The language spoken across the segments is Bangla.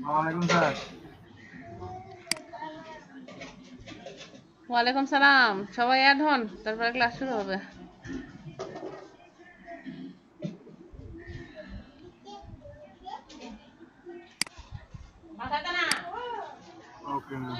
ওয়ালাইকুম স্যার। ওয়ালাইকুম সালাম। সবাই অ্যাড হন, তারপরে ক্লাস শুরু হবে। Okay ma'am.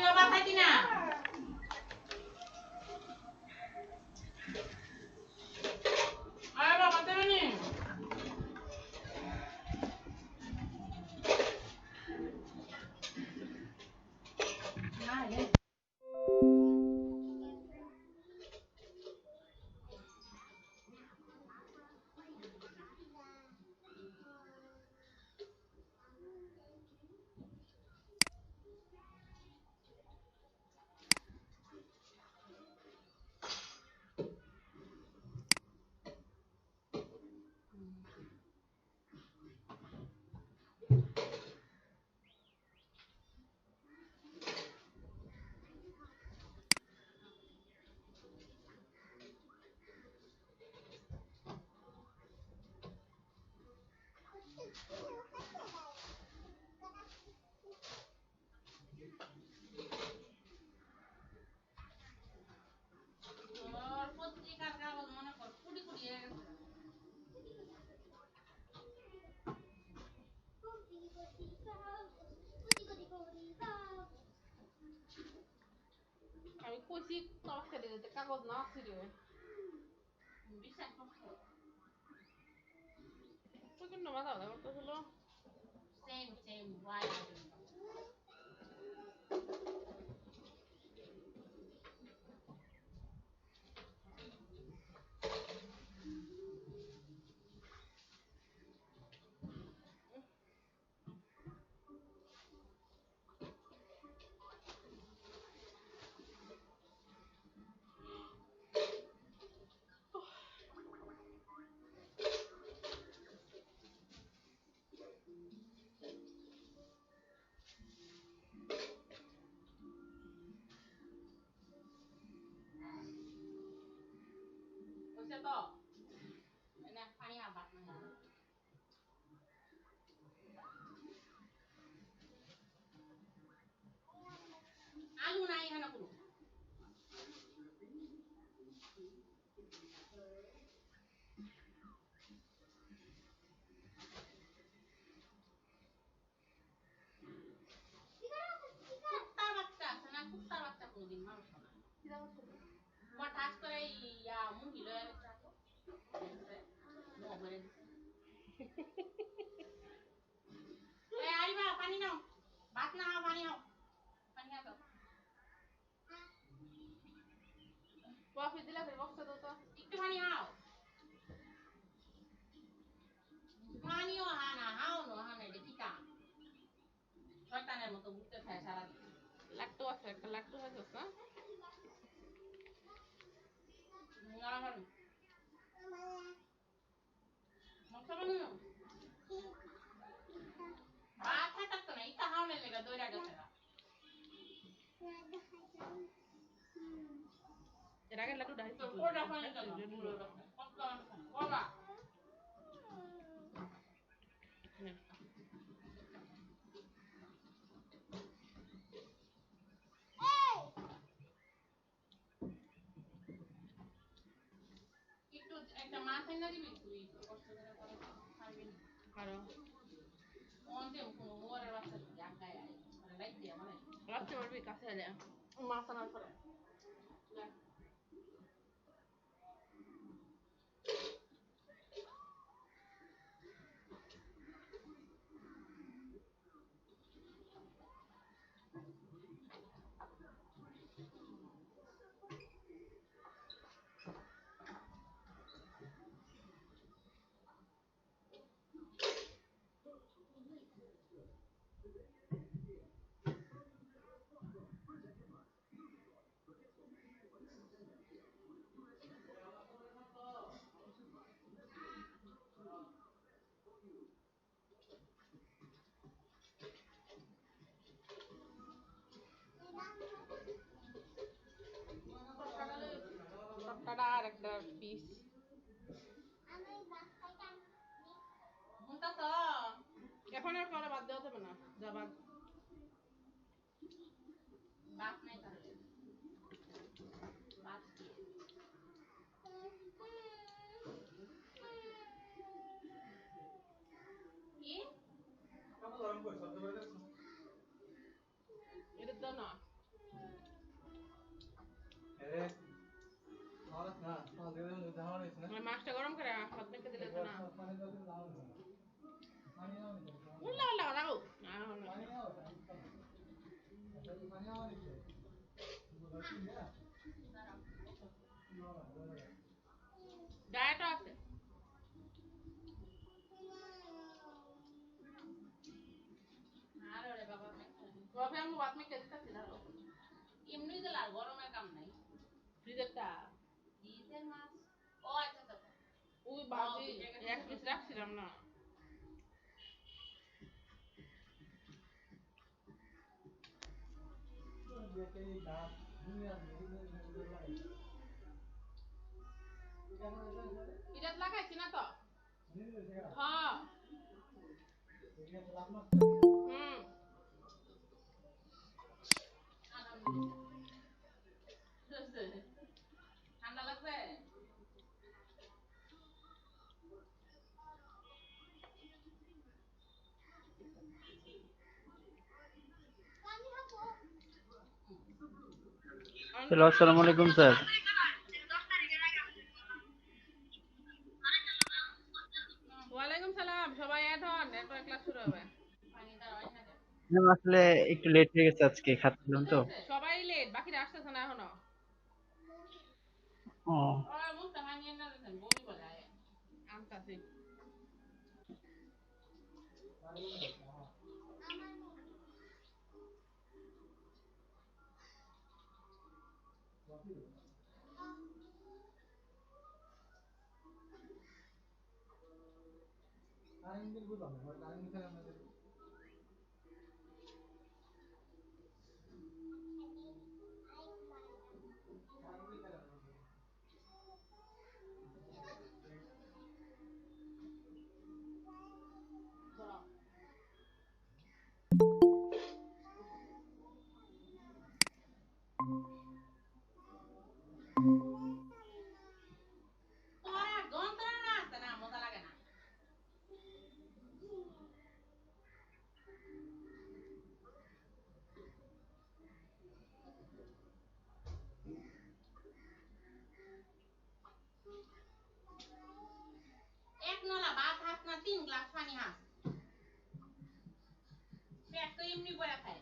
আমি কইছি তরকারি দিতে, কাগজ না ছিল। প্রচন্ড মাথা ব্যথা করতেছিল। কফি দিলা ফের বক্সা দাও তো। লাট্টু আছে, একটা লাট্টু খাইছস না? এর আগে লাট্টু ডাইছি আরো রাখতে পারবি কাছে এলে মাছ আনার পরে। তরকাটা আর একটা পিস এখন আর পরে বাদ দেওয়া যাবে না, যা বাদ বাপ নাই তাহলে বাপ কি কি এটা তো না মাছটা গরম করে ভাত মেখে দিলে তো না উল্লা উল্লা লাগাও ডায়েটও আছে আরে বাবা কবে আমি ভাত মেখে দিতেছি না এমনি গেল আর গরমের কাম নাই ফ্রিজেরটা ফ্রিজের মাছ ও আচ্ছা আচ্ছা ওই বাজি এক পিস রাখছিলাম না এটা লাগাইছি না তো হ্যাঁ হুম ঠান্ডা লাগবে হ্যালো, আসসালামু আলাইকুম স্যার। ওয়ালাইকুম সালাম সবাই অ্যাড হন এরপর ক্লাস শুরু হবে ম্যাম আসলে একটু লেট হয়ে গেছে, আজকে খাচ্ছিলাম তো। সবাই লেট বাকিরা আসতেছে না এখনো ও ওরা মুখটা ভাঙিয়ে না দেখেন বমি বলায় আমতাছি তোরা যন্ত্রণা আছে না মজা লাগে না এক নলা ভাত হাত না 3 গ্লাস পানি হাত পেট তো এমনি পড়ে খায়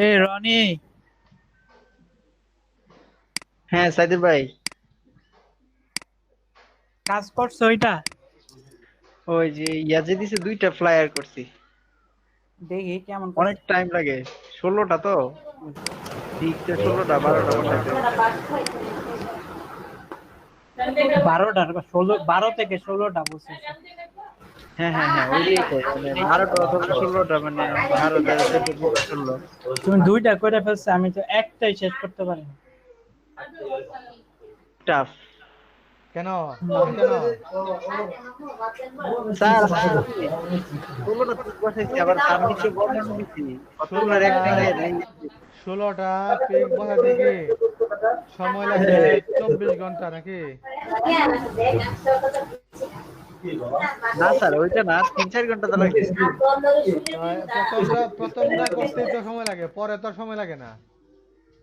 এই রনি, হ্যাঁ সাইদুর ভাই, কাজ করছো ওইটা? ওই যে ইয়াজে দিছে 2টা ফ্লায়ার করছি। দেখি কেমন অনেক করছো। টাইম লাগে, 16টা তো ঠিকছে, 16টা 12টা বসাইতে হবে। 12টা 12 থেকে 16টা বলছে। হ্যাঁ হ্যাঁ হ্যাঁ, ওইটাই তো, মানে 12টা অথবা 16টা, মানে 12 13 14 16। তুমি 2টা করে ফেলছো, আমি তো একটাই শেষ করতে পারি না। টাফ কেন কেন স্যার, 16টা ঠিক বসাইছি, আবার তার নিচে বসানো দিছি, কতগুলোর একটা নিয়ে নেই। 16টা পিক বসাতে কি সময় লাগে 24 ঘন্টা নাকি? না স্যার, ওইটা না, 3-4 ঘন্টা তো লাগে। প্রথমটা করতেই তো সময় লাগে, পরে তো আর সময় লাগে না।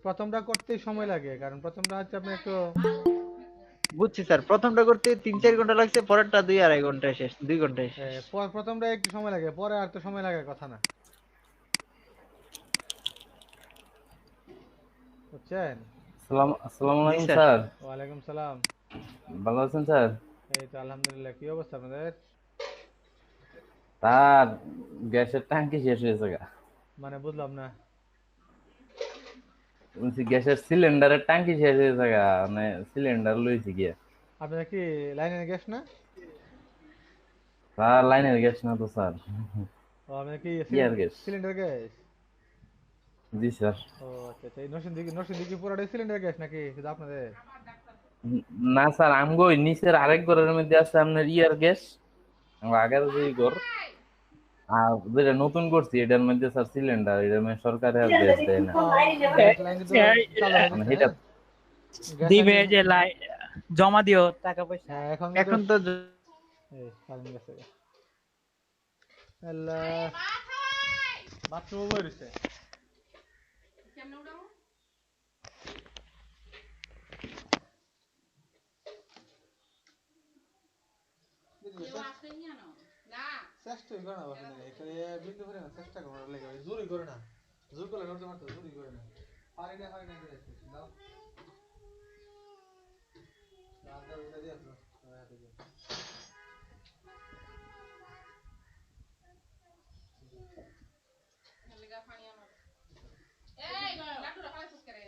প্রথমটা করতেই সময় লাগে, কারণ প্রথমটা হচ্ছে আপনি একটু বুঝছি স্যার, প্রথমটা করতে 3-4 ঘন্টা লাগছে, পরেরটা 2-2.5 ঘন্টায় শেষ, 2 ঘন্টায় শেষ। প্রথমটা একটু সময় লাগে, পরে আর তো সময় লাগার কথা না, বুঝছেন? আসসালামু জি আলাইকুম স্যার। স্যার। ওয়ালাইকুম সালাম। ভালো আছেন স্যার? এই তো আলহামদুলিল্লাহ, কি অবস্থা আপনাদের? স্যার, গ্যাসের ট্যাঙ্কি শেষ হয়েছে গা। মানে বুঝলাম না। বলছি গ্যাসের সিলিন্ডারের ট্যাঙ্কি শেষ হয়েছে গা, মানে সিলিন্ডার লইছি গিয়ে। আপনারা কি লাইনের গ্যাস না? স্যার লাইনের গ্যাস না তো স্যার, ও আপনারা কি ইয়ার গ্যাস। Cylinder gas? জি স্যার। ও আচ্ছা আচ্ছা, এই নরসিংদী কি পুরোটাই সিলিন্ডার গ্যাস নাকি শুধু আপনাদের? না স্যার, আমগো ওই নিচের আরেক ঘরের মধ্যে আছে আপনার ইয়ার গ্যাস, আমার আগের যে ঘর। আর যেটা নতুন করছি এটার মধ্যে স্যার সিলিন্ডার, এটার মধ্যে সরকারে আর গ্যাস দেয় না। গ্যাস লাইন কিন্তু চালু হয়ে মানে গেছে, এটা গ্যাস লাইন দিবে যে জমা দিও টাকা পয়সা। হ্যাঁ এখন কিন্তু এখন তো এই কারেন্ট গেছে। আল্লাহ, বাথরুম বই রইছে। কেমনে উঠাবো? কেউ আসে নি জানো? না। চেষ্টাই করে না বাসনে, এখানে বিন্দু করে না, চেষ্টা করে না, লেগে জোরই করে না, জোর করলে নড়তে পারতো, জোরই করে না, পারি না করে যাচ্ছে। দাও রাতে উঠে দিয়ে আসো, রাতে দিয়ে লাগা পানি আমার। এই লাড্ডুটা খাইছিস করে?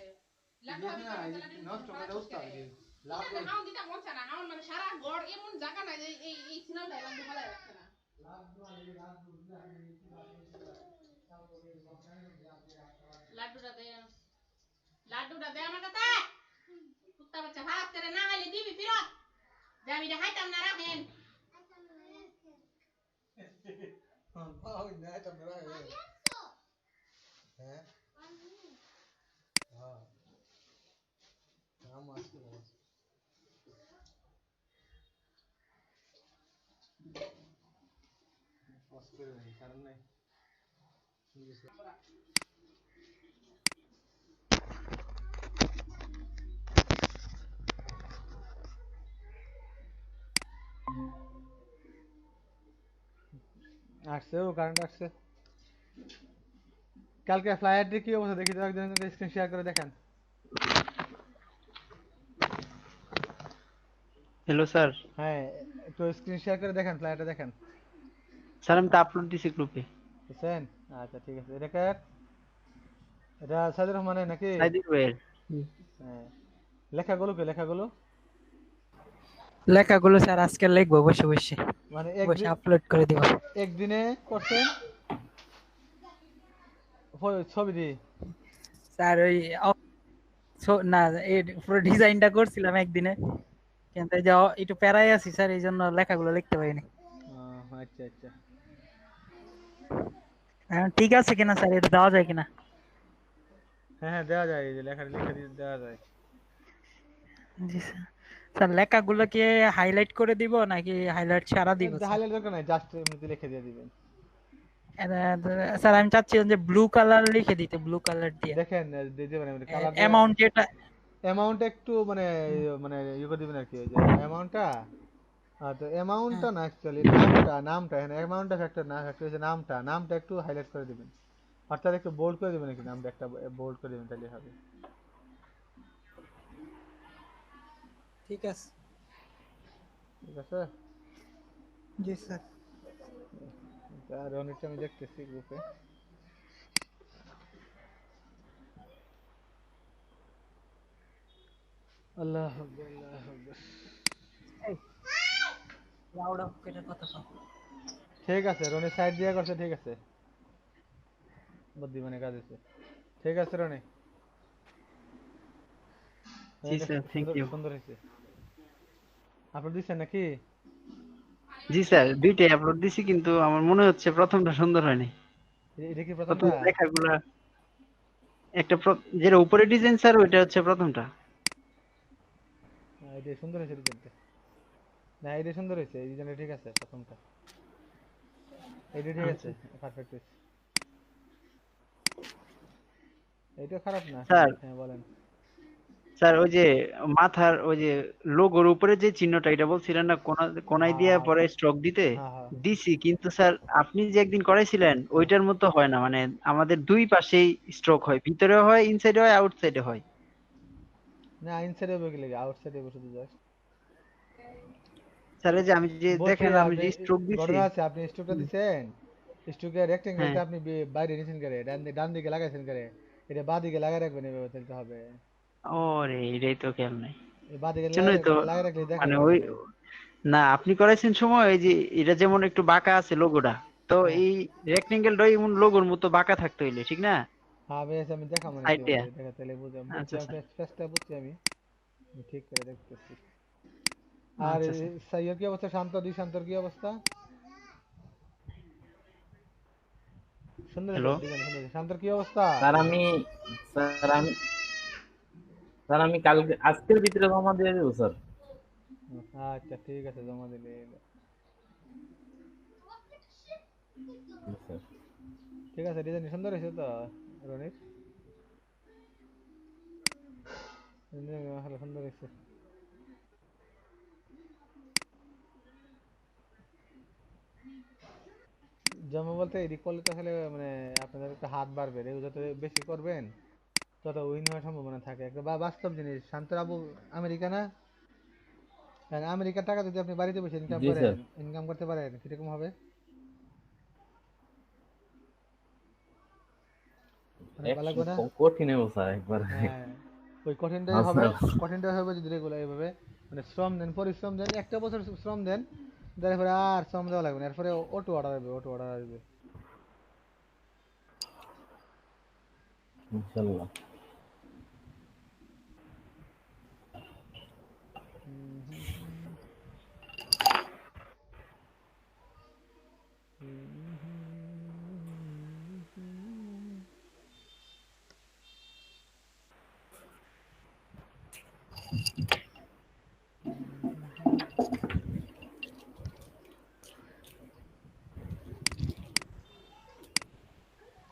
লাড্ডু আমি না, এই নষ্ট করে উস্তা এই লাভ লাড্ডু হাউন দিতা মন চায় না, হাউন মানে সারা ঘর এমন জায়গা নাই যে এই সিনালটা লাড্ডু ফেলাই রাখছে না। লাড্ডুটা দে, লাড্ডুটা দে আমার কাছে। কুত্তা বাচ্চা ভাত করে না হলে দিবি ফিরত। যে আমি দেখাইতাম না রাখেন। পাও না এটা মেরা হ্যাঁ হ্যাঁ নাম আসছে কষ্ট করে নাই, কারণ নাই। আসছে, ও কারেন্ট আসছে। কালকে ফ্লাইয়ারটি কি অবস্থা দেখি তো, একজন স্ক্রিন শেয়ার করে দেখেন। Hello sir. হ্যাঁ, একটু স্ক্রিন শেয়ার করে দেখেন, ফ্লাইয়ারটা দেখেন। স্যার আমি তো আপলোড দিছি গ্রুপে। বুঝছেন? আচ্ছা ঠিক আছে, এটা কার? এটা সাইদুর রহমানের নাকি? সাইদুর ভাইয়ের। হ্যাঁ, লেখাগুলো কি লেখাগুলো? লেখাগুলো স্যার আজকে লিখবো বসে বসে, মানে বসে আপলোড করে দিব। একদিনে করছেন ছবি দিয়ে? স্যার ওই না, এই পুরো ডিজাইনটা করছিলাম একদিনে, কিন্তু এই যে একটু প্যারাই আছি স্যার, এই জন্য লেখাগুলো লিখতে পারিনি। আচ্ছা আচ্ছা। এখন ঠিক আছে কিনা স্যার, এটা দেওয়া যায় কিনা? হ্যাঁ হ্যাঁ, দেওয়া যায়, এই যে লেখা লিখে দিয়ে দেওয়া যায়। জি স্যার। স্যার লেখাগুলো কি হাইলাইট করে দিব নাকি হাইলাইট ছাড়া দিব স্যার? হাইলাইট দরকার নাই, জাস্ট এমনিতে লিখে দিয়ে দিবেন। স্যার আমি চাচ্ছিলাম যে ব্লু কালার লিখে দিতে, ব্লু কালার দিয়ে দেখেন দিয়ে দিবেন, কালার দিয়ে অ্যামাউন্ট যেটা। অ্যামাউন্ট একটু মানে মানে ইয়ে করে দিবেন আর কি, ওই যে অ্যামাউন্টটা। তো অ্যামাউন্টটা না, অ্যাকচুয়ালি নামটা এখানে অ্যামাউন্টটা ফ্যাক্টর না, ফ্যাক্টর হচ্ছে নামটা একটু হাইলাইট করে দিবেন, অর্থাৎ একটু বোল্ড করে দিবেন নাকি, নামটা একটা বোল্ড করে দিবেন, তাহলে হবে। ঠিক আছে। ঠিক আছে। জি স্যার। আর অনেকটা আমি দেখতেছি গ্রুপে। আল্লাহ আকবার, আল্লাহ আকবার। লাউড অফ করে কথা কও। ঠিক আছে, রনি সাইড দিয়া করছে, ঠিক আছে, বুদ্ধিমানে কাজ হয়েছে। ঠিক আছে রনি, জি স্যার, থ্যাংক ইউ। সুন্দর হয়েছে। আপলোড দিচ্ছেন নাকি? জি স্যার, দুইটাই আপলোড দিছি, কিন্তু আমার মনে হচ্ছে প্রথমটা সুন্দর হয়নি। এটা কি প্রথম প্রথমটা? লেখাগুলা একটা যেটা উপরে ডিজাইন স্যার, ওইটা হচ্ছে প্রথমটা। এটা সুন্দর হয়েছে ডিজাইনটা। না এটা সুন্দর হয়েছে, এই ডিজাইনটা ঠিক আছে, প্রথমটা এইটা ঠিক আছে, পারফেক্ট হয়েছে। এইটা খারাপ না। স্যার হ্যাঁ বলেন। স্যার ওই যে মাথার ওই যে লোগোর উপরে যে চিহ্নটা এটা বলছিলেন না কোনায় দিয়ে হ্যাঁ পরে স্ট্রোক দিতে হ্যাঁ হ্যাঁ দিছি, কিন্তু স্যার আপনি যে একদিন করাইছিলেন হ্যাঁ। ওইটার মতো হয় না, মানে আমাদের দুই পাশেই স্ট্রোক হয়, ভিতরেও হয় ইনসাইডে হয় আউটসাইডে হয়। না ইনসাইডে হবে কি লাগে, আউটসাইডে বসে তো জাস্ট স্যার এই যে আমি যে বসে দেখেন আমি আপনি যে স্ট্রোক দিছি। ঘটনা আছে, আপনি স্ট্রোকটা দিছেন, স্ট্রোকের হ্যাঁ। রেক্টেঙ্গেলটা আপনি বাইরে নিছেন করে, ডান দিকে লাগাইছেন করে, এটা বাঁ দিকে লাগাই রাখবেন, এভাবে চলতে হবে। ওরে এটাই তো খেয়াল নাই, এই বাঁ দিকে জন্যই তো লাগাই রাখলে দেখা মানে যায় ওই, মানে। না আপনি করাইছেন সময় এই যে এটা যেমন একটু বাঁকা আছে লোগোটা, তো হ্যাঁ এই রেক্টেঙ্গেলটা এমন লোগোর মতো বাঁকা থাকতে হইলে ঠিক না, হ্যাঁ বেশ, আমি দেখা মানে সাইড কিভাবে দিয়া। দেখা, তাহলে বুঝছি আচ্ছা আমি স্যার। ফেসটা বুঝছি আমি ঠিক করে দেখতেছি। আর আচ্ছা স্যার। সাইয়ের কি অবস্থা, শান্তর কি অবস্থা? সুন্দর হ্যালো। ডিজাইন সুন্দর, শান্তর কি অবস্থা? স্যার আমি স্যার আমি স্যার আমি কালকে আজকের ভিতরে জমা দিয়ে দেবো স্যার। আচ্ছা ঠিক আছে, জমা দিলে। জি, স্যার। ঠিক আছে, ডিজাইন সুন্দর হয়েছে তো রনির, ভালো সুন্দর হয়েছে। জমা বলতে এডিট করলে তো আসলে মানে আপনাদের একটা হাত বাড়বে, এগুলো যত বেশি করবেন তত উইন হওয়ার সম্ভাবনা থাকে, একটা বাস্তব জিনিস। শান্তর আবু আমেরিকা না, হ্যাঁ, আমেরিকার টাকা যদি আপনি বাড়িতে বসে ইনকাম জি করেন, স্যার। ইনকাম করতে পারেন, কিরকম হবে? অনেক ভালো একশো লাগবে না? কঠিন হবে স্যার একবার। হ্যাঁ, ওই কঠিনটাই হ্যাঁ হবে, স্যার। কঠিনটাই হবে যদি রেগুলার এইভাবে মানে শ্রম দেন, পরিশ্রম দেন, একটা বছর শ্রম দেন, তারপরে আর শ্রম দেওয়া লাগবে না, এরপরে অটো অর্ডার আসবে। ইনশাল্লাহ। হুম, হুম, হুম, হুম, হুম, হুম।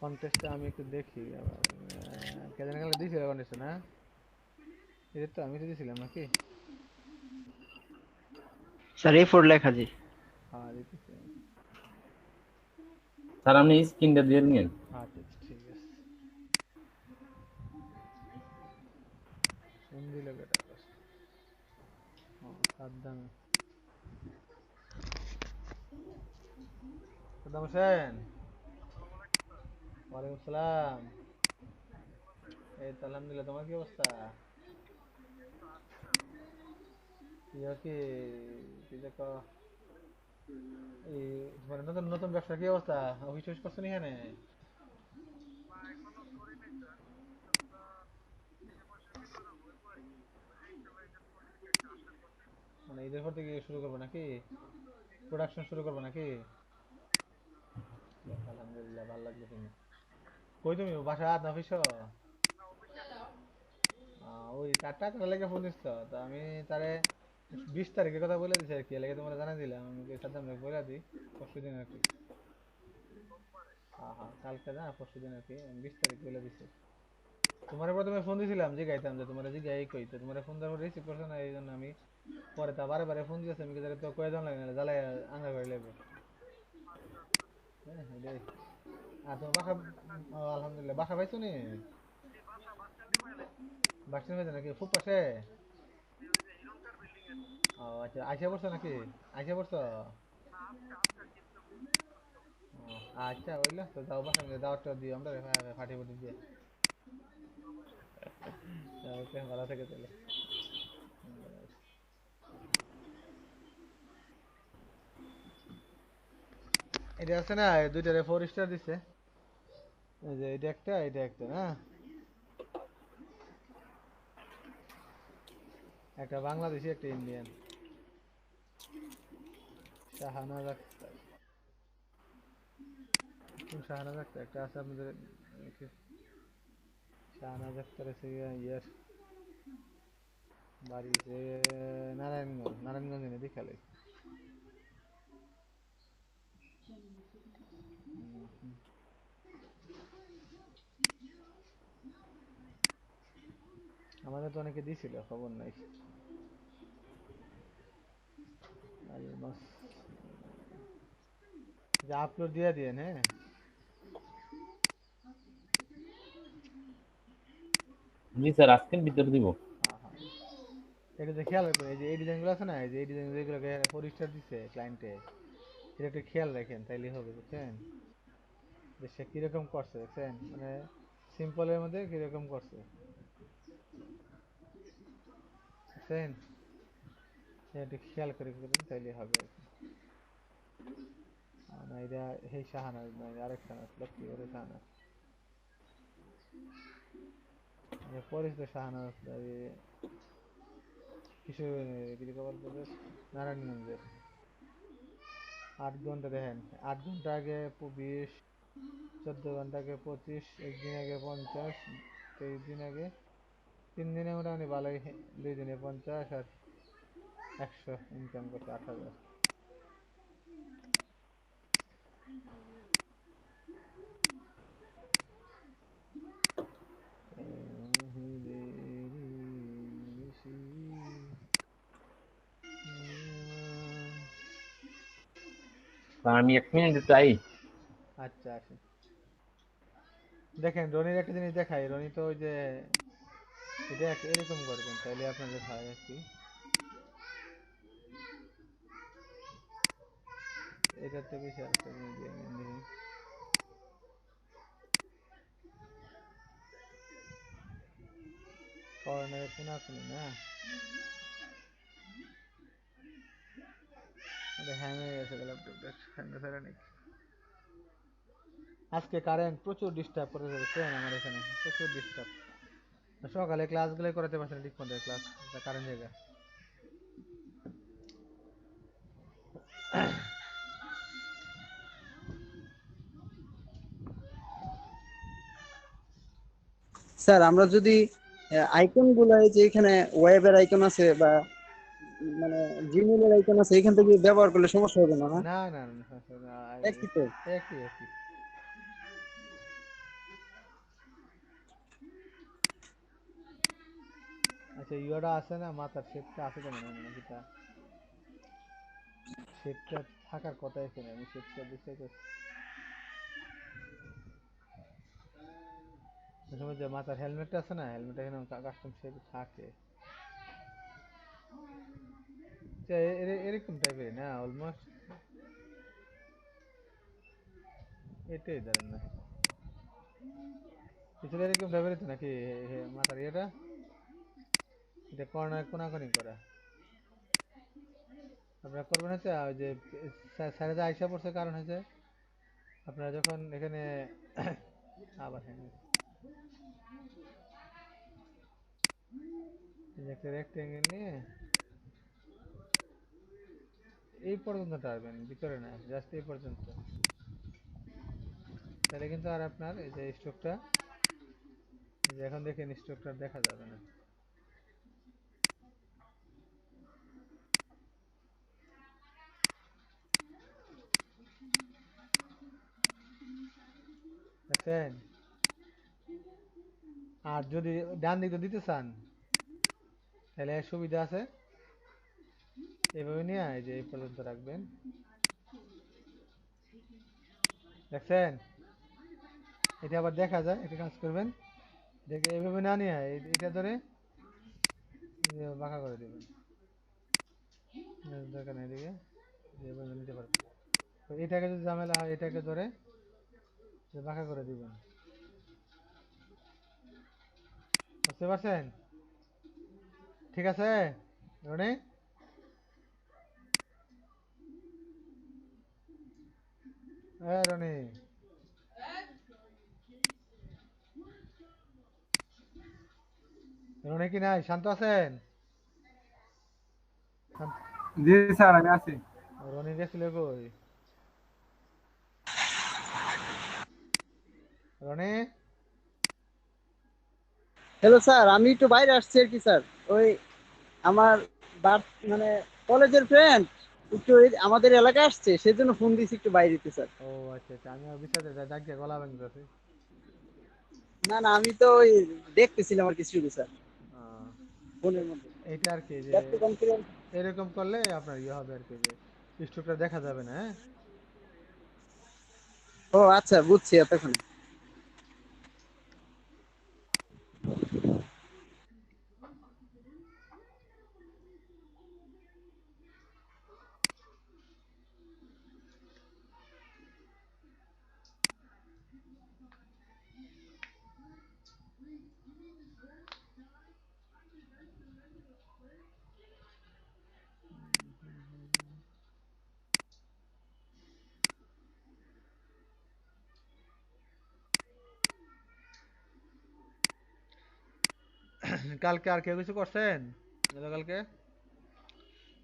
কন্টেস্টটা আমি একটু দেখি আবার, কেদিন কালকে দিয়েছিল কন্টেস্টে না, এটা তো আমি তো দিয়েছিলাম নাকি? স্যার A4 লেখা জি। হ্যাঁ দিতেছি আমি। স্যার আপনি স্ক্রিনটা দিয়ে নিন। আচ্ছা আচ্ছা, ঠিক আছে, ফোন দিল কেটা আবার? ও সাদ্দাম, সাদ্দাম হোসেন, ওয়ালাইকুম আসসালাম। এই তো আলহামদুলিল্লাহ, তোমার কি অবস্থা? ইয়া কি, কি দেখো, এই মানে নতুন নতুন ব্যবসা কি অবস্থা, অফিস টফিস করছো নি এখানে? মানে ঈদের পর থেকে শুরু করবো নাকি, প্রোডাকশন শুরু করবো নাকি? যাক, আলহামদুলিল্লাহ, ভালো লাগলো তুমি। কই তুমি, বাসা না অফিস? ওই তার টাকা লেগে ফোন দিচ্ছ, তো আমি তারে 20 তারিখের কথা বলে দিছি আর কি, লেগে তোমার জানাই দিলাম, আমি সাদ্দাম বলে দিই পরশু দিন আর কি। হ্যাঁ হ্যাঁ, কালকে না পরশু দিন আর কি, আমি 20 তারিখ বলে দিছি। তোমার প্রথমে ফোন দিছিলাম জিগাইতাম যে তোমার জিগাই কই, তো তোমার ফোন দেওয়ার রিসিভ করছো না, এই জন্য আমি পরে তা বারে বারে ফোন দিয়েছি, আমি কি তো কয়েকজন লাগে না জ্বালায় আঙ্গা করে লাগবে। হ্যাঁ এটাই। আর তোমার বাসা, আলহামদুলিল্লাহ বাসা পাইছো নি? বাসা পাইছো নাকি খুব পাশে? ও আচ্ছা, আইসা পড়ছো নাকি, আইসা পড়ছো? ও, আচ্ছা ওইলা তো যাও, বাসা দাওয়াতটা দিও আমরা, ফাটি ফুটি দিয়ে। ওকে, ভালো থেকে তাহলে। এটা আছে না, এই দুইটারে 4 স্টার দিছে, এই যে এটা একটা না, একটা বাংলাদেশি একটা ইন্ডিয়ান, শাহানাজ আক্তার। কোন শাহানাজ আক্তার, একটা আছে আপনাদের শাহানাজ আক্তার আছে ইয়ার বাড়ি যে নারায়ণগঞ্জ এনে দেখালে। আমাদের তো অনেকে দিছিল, খবর নাই। যে আপলোড দিয়ে দিয়েন, হ্যাঁ। জি স্যার, আজকের ভিতর দিব। এটা যে খেয়াল রাখবেন, এই যে এই ডিজাইনগুলো আছে না, এই যে এই ডিজাইন যেগুলোকে পরিষ্কার দিচ্ছে ক্লায়েন্টে, এটা একটু খেয়াল রাখেন, তাইলে হবে, বুঝছেন? যে সে কিরকম করছে, বুঝছেন? মানে সিম্পলের মধ্যে কিরকম করছে, বুঝছেন? এটা একটু খেয়াল করে করবেন, তাইলে হবে আর কি। না এটা সেই শাহানা না, আরেক শাহানা, লক্ষ্মী ওরে শাহানা, পরিচিত শাহানা কিছু প্রদেশ, নারায়ণগঞ্জের। 8 ঘন্টা দেখেন, 8 ঘন্টা আগে 20, 14 ঘন্টা আগে 25, একদিন আগে 50, 23 দিন আগে, 3 দিনে মোটামুটি ভালোই, 2 দিনে 50 আর 100 ইনকাম করছে, 8,000। আমি 1 মিনিট চাই। আচ্ছা আসেন, দেখেন রনির একটা জিনিস দেখাই। রনি তো ওই যে এটা এরকম করবেন, তাইলে আপনাদের হয় আর কি। এটার তো বেশি আরেকটা জিনিস দিয়ে নিন। কর্নারে কোনাকুনি না, এটা হ্যাং হয়ে গেছে ল্যাপটপটা, হ্যাং ছাড়া নাকি। আজকে কারেন্ট প্রচুর ডিস্টার্ব করে যাচ্ছে আমার এখানে, প্রচুর ডিস্টার্ব। সকালে ক্লাসগুলো করাতে পারছে না ঠিক মতো, ক্লাস কারেন্ট জায়গা। স্যার আমরা যদি আইকন গুলো, এই যে এখানে ওয়েবের আইকন আছে বা মানে জিমেইলের আইকন আছে, এখান থেকে ব্যবহার করলে সমস্যা হবে না? না, না না না না, একই তো? একই একই। আচ্ছা ইয়োটা আছে না, মাথার শেপটা আছে তো মনে হয়, নাকি তা শেপটা থাকার কথা এখানে, আমি শেপটা বুঝতে পারছি। সময় যে মাথার হেলমেটটা আছে না, হেলমেটটা এখানে কাস্টম শেপ থাকে, এরকম টাইপের না অলমোস্ট, এটাই ধরেন না পিছনে এরকম টাইপের তো নাকি মাথার ইয়েটা, এটা কর্নার কোনাকুনি করা। আপনারা করবেন হচ্ছে ওই যে স্যারে যে আইসা পড়ছে, কারণ হচ্ছে আপনারা যখন এখানে আবার হ্যাঁ একটা রেক্টেঙ্গেল নিয়ে এই পর্যন্ত টানবেন, ভিতরে না, জাস্ট এই পর্যন্ত। তাহলে কিন্তু আর আপনার এই যে স্ট্রোকটা, এখন দেখেন স্ট্রোকটা দেখা যাবে না। দেখছেন? আর যদি ডান দিকে দিতে চান, তাহলে সুবিধা আছে, এভাবে নিয়ে এই যে এই পর্যন্ত রাখবেন, দেখছেন? এটা আবার দেখা যায়, একটা কাজ করবেন, দেখে এভাবে না নিয়ে এটা ধরে বাঁকা করে দেবেন, দরকার নেই, এদিকে এভাবে নিতে পারবেন। তো এটাকে যদি ঝামেলা হয়, এটাকে ধরে বাঁকা করে দিবেন, বুঝতে পারছেন? ঠিক আছে রনি? রনি, রনি কি নাই, শান্ত আছেন? জি স্যার, আমি আছি। রনি গেছিল কই? রনি হ্যালো স্যার, আমি একটু বাইরে আসছি আর কি স্যার। ওই আমার মানে কলেজের ফ্রেন্ড একটু আমাদের এলাকায় আসছে, সেজন্য ফোন দিয়েছি একটু বাইরে দিতে স্যার। ও আচ্ছা আচ্ছা, আমি বিছাতে ডাক দিয়ে গলা ভাঙতেছি। না না, আমি তো ওই দেখতেছিলাম আর কিছু স্যার। ফোনের মধ্যে এটা আর কি যে ক্যাপচার কনফারেন্স। এরকম করলে আপনার ইয়ে হবে আর কি যে স্ট্রোকটা দেখা যাবে না, হ্যাঁ। ও আচ্ছা, বুঝছি এতক্ষণ। কালকে আর কেউ কিছু করছেন কালকে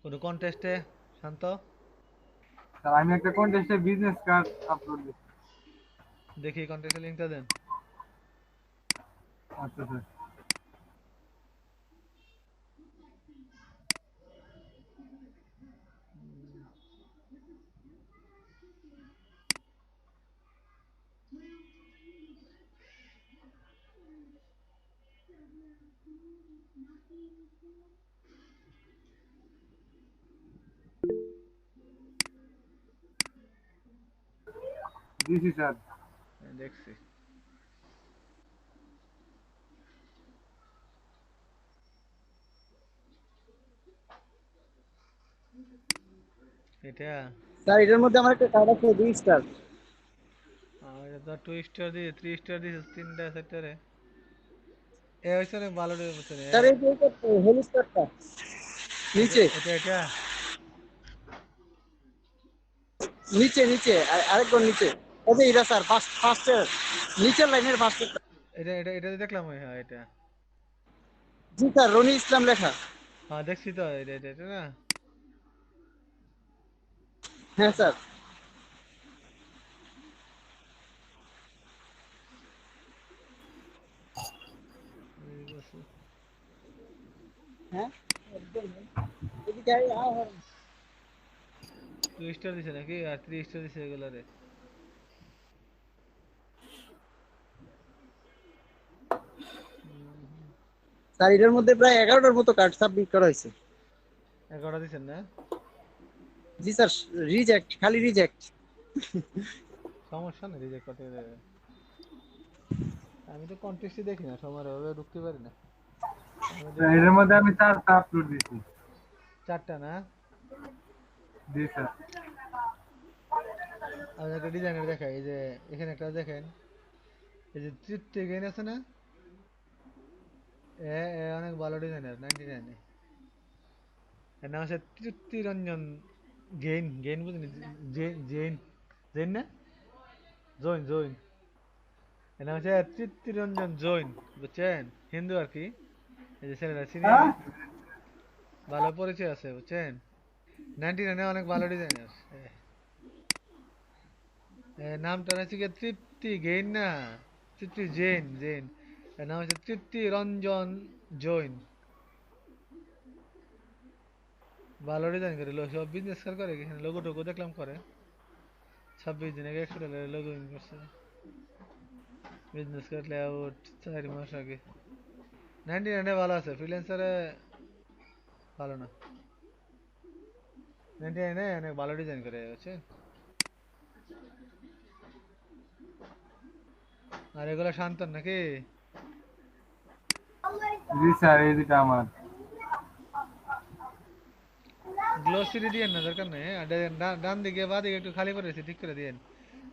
কোনো কন্টেস্টে? শান্ত, স্যার আমি একটা কন্টেস্টে বিজনেস কার্ড আপলোড দিচ্ছি। দেখি কন্টেস্টের লিঙ্কটা দেন। আচ্ছা স্যার। দিছি স্যার। দেখছি। এটা স্যার এটার মধ্যে আমার একটা কার্ড আছে 2 স্টার। এটা তো 2 স্টার দিয়ে 3 স্টার দিয়েছে তিনটা সেক্টরে। এ হইছে অনেক ভালো রে বুঝছেন। স্যার এই যে হেলি স্টারটা এটা নিচে এটা এটা নিচে নিচে আরেকবার নিচে। এই যে এটা স্যার ফার্স্টের নিচের লাইনের ফার্স্টের। এটা এটা এটা দেখলাম, হ্যাঁ এটা। জি স্যার, রনি ইসলাম লেখা। হ্যাঁ দেখছি তো, এটা এটা এটা না। হ্যাঁ স্যার। হ্যাঁ একদম এদিকে আয়। 2 স্টার দিছে নাকি আর 3 স্টার দিছে এগুলারে? স্যার এটার মধ্যে প্রায় 11টার মতো কার্ড সাবমিট করা হয়েছে। 11টা দিছেন না? জি স্যার, রিজেক্ট, খালি রিজেক্ট। সমস্যা নেই, রিজেক্ট করতে দেবে। আমি তো কন্টেস্টই দেখি না, সময় ওভাবে ঢুকতে পারি না। আমি স্যার দেখি এটার মধ্যে আমি 4টা আপলোড দিছি। 4টা না? জি স্যার। আমি একটা ডিজাইনের দেখাই, এই যে এখানে একটা দেখেন, এই যে তৃপ্তি গেইন আছে না, এ অনেক ভালো ডিজাইনার। 99 এর নাম হচ্ছে তৃপ্তি রঞ্জন গেইন। গেইন বুঝলি? জেইন জেইন জেইন না, জৈন জৈন। এর নাম হচ্ছে তৃপ্তি রঞ্জন জৈন, বুঝছেন? হিন্দু আর কি। এই যে ছেলেরা চিনি না, ভালো পরিচয় আছে বুঝছেন। 99 অনেক ভালো ডিজাইনার। নামটা হচ্ছে কি তৃপ্তি গেইন না, তৃপ্তি জৈন জৈন। এর নাম হচ্ছে তৃপ্তি রঞ্জন জৈন। ভালো ডিজাইন করে, সব বিজনেস করে। এখানে লোগো টোগো দেখলাম করে। 26 দিন আগে 100 লোগো ইন করছে। বিজনেস করলে আউট 4 মাস আগে। 99 ভালো আছে, ফ্রিল্যান্সারে ভালো না। 99 অনেক ভালো ডিজাইন করে আছে। আর এগুলো শান্তন নাকি? জি স্যার এই দুটো আমার। গ্লোসিরি দিয়েন না, দরকার নেই। আর ডান দিকে বা দিকে একটু খালি করে ঠিক করে দিয়েন।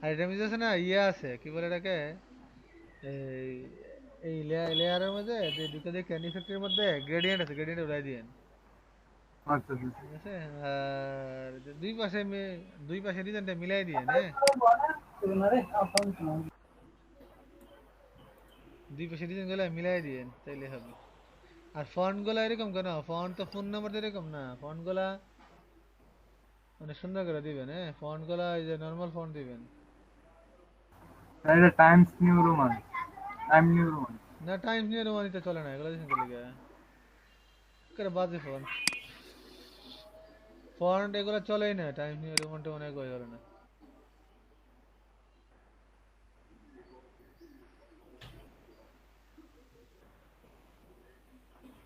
আর এটা মধ্যে আছে না, ইয়ে আছে কি বলে এটাকে, এই এই লেয়ারের মধ্যে দুটো দেখেন ইফেক্টের মধ্যে গ্রেডিয়েন্ট আছে, গ্রেডিয়েন্ট উড়াই দিয়েন। আচ্ছা স্যার। ঠিক আছে। আর দুই পাশে ডিজাইনটা মিলাই দিয়েন, হ্যাঁ। দুই পাশে ডিজাইন গুলো মিলাই দিয়েন, তাইলে হবে। আর ফন্ট গুলা এরকম কেন? ফন্ট তো ফোন নাম্বার এরকম না, ফন্ট গুলা মানে সুন্দর করে দিবেন, হ্যাঁ। ফন্ট গুলা এই যে নরমাল ফন্ট দিবেন। স্যার এটা Times new Roman. Time new Roman. না, টাইমস নিয়ে রোমানিতে চলে না, এগুলো দিয়েছেন কে লিগা? করে বাজে ফন্ট, ফন্ট এগুলো চলেই না। টাইমস নিয়ে রোমানটা অনেক হয়ে গেল না।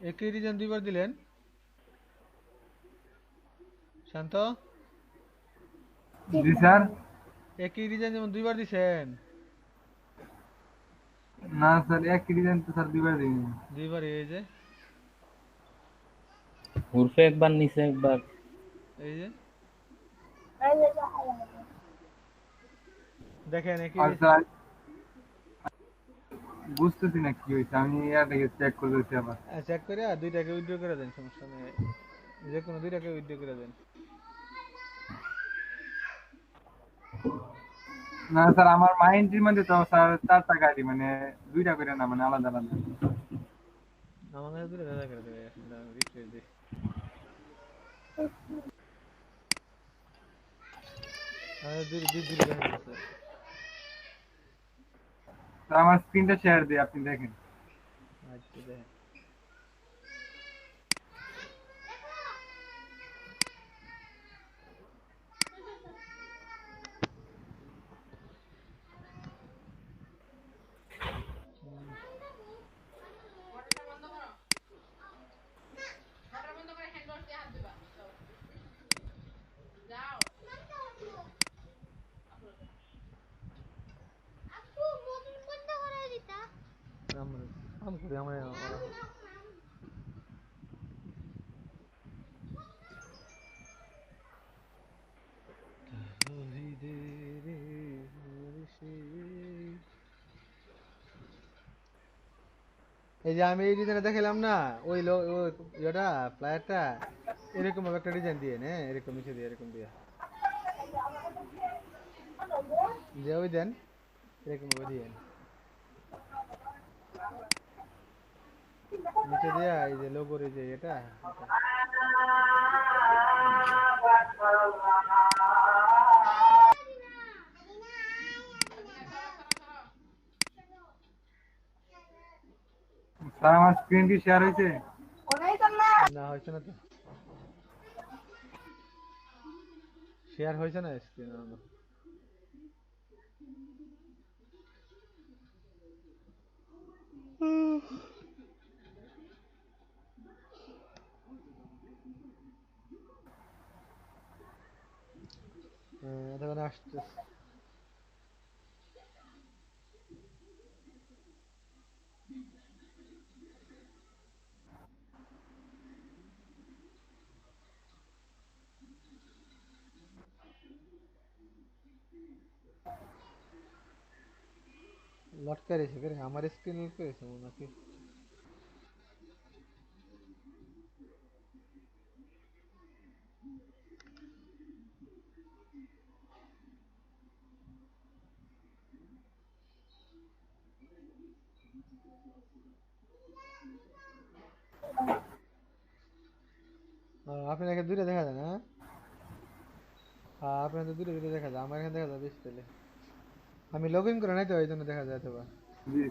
একই ডিজাইন দুইবার দিলেন শান্ত, জি স্যার। একই ডিজাইন যেমন দুইবার দিছেন। না স্যার একই ডিজাইন তো স্যার দুইবার দিইনি। দুইবার এই যে উর্ফে একবার নিচে একবার। এই যে দেখেন একই আর স্যার বুঝতেছি না কি হয়েছে, আমি ইয়াটাকে চেক করতেছি আবার। চেক করে দুইটাকে উইথড্র করে দেন, সমস্যা নেই, যে কোনো দুইটাকে উইথড্র করে দেন। না স্যার আমার মাইন্ডের মধ্যে তো স্যার 4টা গাড়ি, মানে 2টা করে না, মানে আলাদা আলাদা। আমার কাছে দুইটা দাদা করে দেবে, এখন রিফ্রেশ দিই। আমাদের দুই দেখা যাচ্ছে। স্যার আমার স্ক্রিনটা শেয়ার দিই, আপনি দেখেন। আচ্ছা দেখেন মোটরটা বন্ধ করো, মোটর বন্ধ করে হ্যান্ড ওয়াশ দিয়ে হাত দিবা। যাও আমরা কাম করি আমরা এই যে আমি এই ডিজাইনটা দেখালাম না, ওই ইয়েটা প্লায়ারটা এরকম ভাবে একটা ডিজাইন দিয়ে নে, এরকম নিচে দিয়ে এরকম দিয়ে যে ওই দেন, এরকম ভাবে দিয়ে নিচে দিয়ে এই যে লোগোর এই যে এটা স্যার আমার স্ক্রিন কি শেয়ার হয়েছে? না হয়েছে না তো, শেয়ার হয়েছে না স্ক্রিন। এতক্ষণ আসতেছে। লটকা রয়েছে করে আমার স্ক্রিন লটকা রয়েছে নাকি? আপনাকে দূরে দেখা যায় না? হ্যাঁ আপনাদের দূরে দূরে দেখা যায়, আমার এখানে দেখা যায় বেশি তাহলে। আমি লগ ইন করে নাই তো এই জন্য দেখা যায় তো। জি।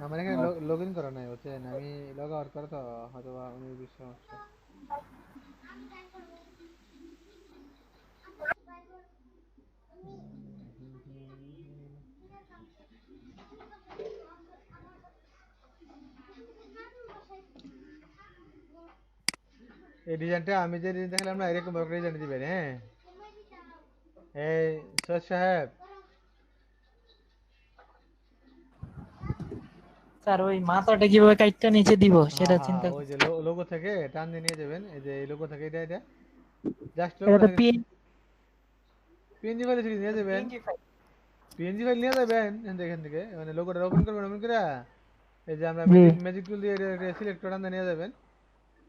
আমার এখানে লগ ইন করা নাই, বুঝছেন? আমি লগ আউট করে তো হয়তো বা অনেক বেশি সমস্যা। এই ডিজাইনটা আমি যে ডিজাইন দেখালাম না, এরকম একটা ডিজাইন দিবেন। হ্যাঁ এই সৈয়দ সাহেব, স্যার ওই মাথাটা কিভাবে কাটটা নিচে দিব সেটা হ্যাঁ চিন্তা ওই করছি। যে লোগো থেকে টান দিয়ে নিয়ে যাবেন, এই যে এই লোগো থেকে এটা এটা জাস্ট এটা লোগো তো থেকে পিএনজি ফাইল থেকে নিয়ে যাবেন, পিএনজি ফাইল। পিএনজি ফাইল নিয়ে যাবেন এখান থেকে, মানে লোগোটা ওপেন করবেন, ওপেন করে এই যে আমরা জি। ম্যাজিক টুল দিয়ে সিলেক্ট করে টান দিয়ে নিয়ে যাবেন।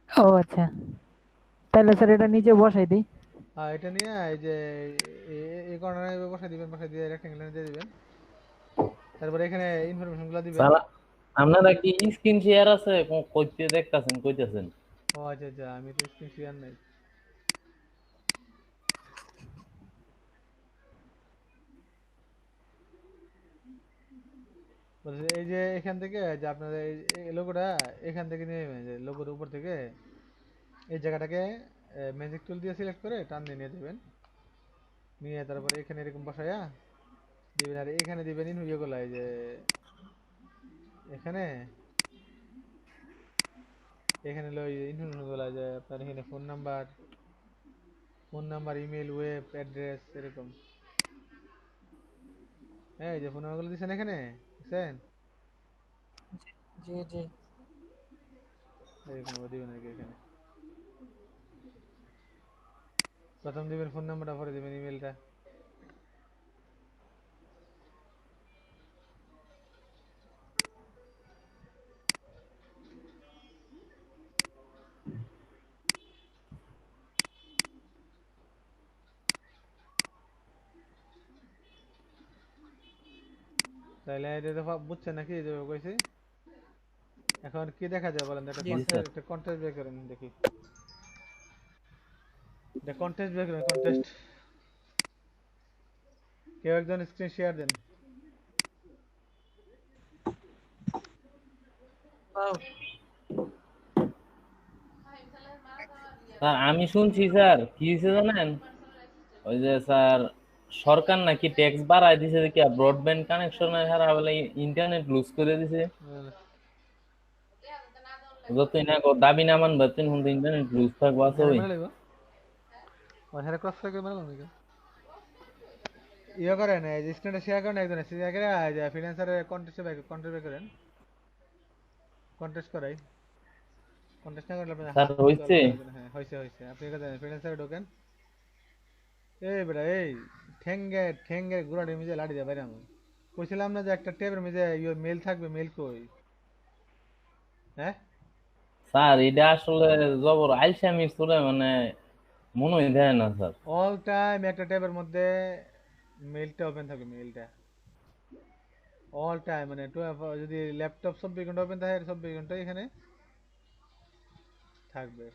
ও আচ্ছা, তাহলে স্যার এটা নিচে বসাই দিই। আর এটা নিয়ে এই যে এই কর্নারে বসাই দিবেন, বসাই দিয়ে রেক্টেঙ্গেল দিয়ে দিবেন। তারপরে এখানে ইনফরমেশন গুলো দিবেন। স্যার আপনারা কি স্ক্রিন শেয়ার আছে কইতে দেখতাছেন কইতাছেন? ও আচ্ছা আচ্ছা, আমি তো স্ক্রিন শেয়ার নাই। বলছে এই যে এখান থেকে যে আপনাদের এই লোগোটা এখান থেকে নিয়ে নেবেন, যে লোগোর উপর থেকে এই জায়গাটাকে ম্যাজিক টুল দিয়ে সিলেক্ট করে টান দিয়ে নিয়ে দেবেন। নিয়ে তারপরে এখানে এরকম বসায়া দিবেন, আর এখানে দিবেন ইয়েগুলো, এই যে এখানে এখানে হলো ওই ইনফরমেশন গুলো যে আপনার এখানে phone number email web address এরকম। এই যে ফোন নাম্বারগুলো দিচ্ছেন এখানে দেখছেন জি জি। এরকম দিবেন আর কি। এখানে প্রথম দিবেন ফোন নাম্বারটা, পরে দিবেন ইমেলটা। তাহলে এটা তো বুঝছেন নাকি যে কইছি? এখন কি দেখা যায় বলেন? একটা জি কন্টেস্ট, একটা কন্টেস্ট বের করেন দেখি। এটা কন্টেস্ট বের করেন, কন্টেস্ট। কেউ একজন স্ক্রিন শেয়ার দেন। Wow. স্যার আমি শুনছি স্যার কি হয়েছে জানেন, ওই যে স্যার সরকার নাকি ট্যাক্স বাড়ায় দিছে, কি ব্রডব্যান্ড কানেকশনের হারা বলে ইন্টারনেট লুজ করে দিছে। যতই না দাবি না মানবে ততদিন কিন্তু ইন্টারনেট লুজ থাকবো আছে ওই। মেরে লাগবে ওই হ্যাঁ ক্রস করে মেরে লাগবে। ইয়ে করেন, এই যে স্ক্রিনটা শেয়ার করেন, একজন শেয়ার করে যে ফ্রিল্যান্সারের কন্টেস্ট বের করেন। কন্টেস্ট করাই, কন্টেস্ট না করলে আপনি স্যার হাত হইছে? হ্যাঁ হয়েছে হয়েছে। আপনি এখানে ফ্রিল্যান্সারে ঢোকেন। এই বেটা এই ঠেঙ্গে ঠেঙ্গে গুড়াটির মিজে লাড়ি দিয়ে বাইরে আমি কইছিলাম না যে একটা ট্যাবের মিজে মেল থাকবে, মেল কই? হ্যাঁ স্যার এটা আসলে জবর আলসামি চলে, মানে মনে হয় দেয় না স্যার। অল টাইম একটা ট্যাবের মধ্যে মেলটা ওপেন থাকবে, মেলটা অল টাইম। মানে যদি ল্যাপটপ 24 ঘন্টা ওপেন থাকে, 24 ঘন্টা এখানে থাকবে।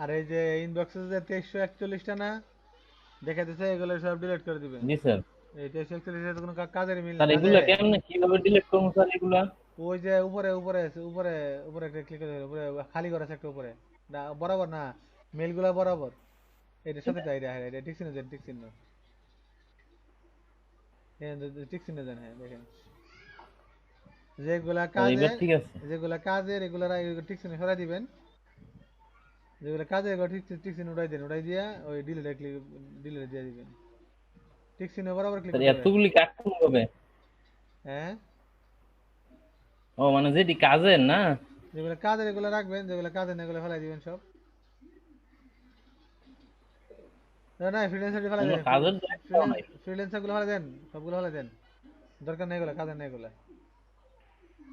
আর এই যে ইনবক্সে যে 2341টা না দেখাইতেছে, এগুলো সব ডিলিট করে দিবেন। জি স্যার। এই 2341 এর কোনো কাজের মিল স্যার না এগুলা কাজে। কেমনে কিভাবে ডিলিট করবো স্যার এগুলা? ওই যে উপরে উপরে আছে, উপরে উপরে একটা ক্লিক করে উপরে খালি করা আছে একটা উপরে, না বরাবর না, মেলগুলা বরাবর এটার সাথে তাই হ্যাঁ, এটা টিক চিহ্ন দেন, টিক চিহ্ন। হ্যাঁ টিক চিহ্ন দেন, হ্যাঁ দেখেন যেগুলা স্যার এবার কাজের, ঠিক আছে। যেগুলা কাজের এগুলা টিক চিহ্ন সরাই দিবেন। যেগুলা কাজের এগুলো টিক চিহ্ন উঠাই দেন, উঠাই দিয়া ওই ডিলিট ক্লিক, ডিলিট দিয়ে দিবেন। টিক চিহ্ন বরাবর ক্লিক স্যার করতে হবে। এতগুলি কাজ করতে হবে? হ্যাঁ ও মানে যেটি কাজের না? যেগুলা কাজের এগুলো রাখবেন, যেগুলা কাজের না এগুলো ফেলাই দিবেন সব। না না ফ্রিল্যান্সার ফেলাই কোনো দেন, কাজের তো একটাও নাই। ফ্রিল্যান্সার গুলো ফেলাই দেন, সবগুলো ফেলাই দেন, দরকার নেই এগুলো, কাজের নেই এগুলো।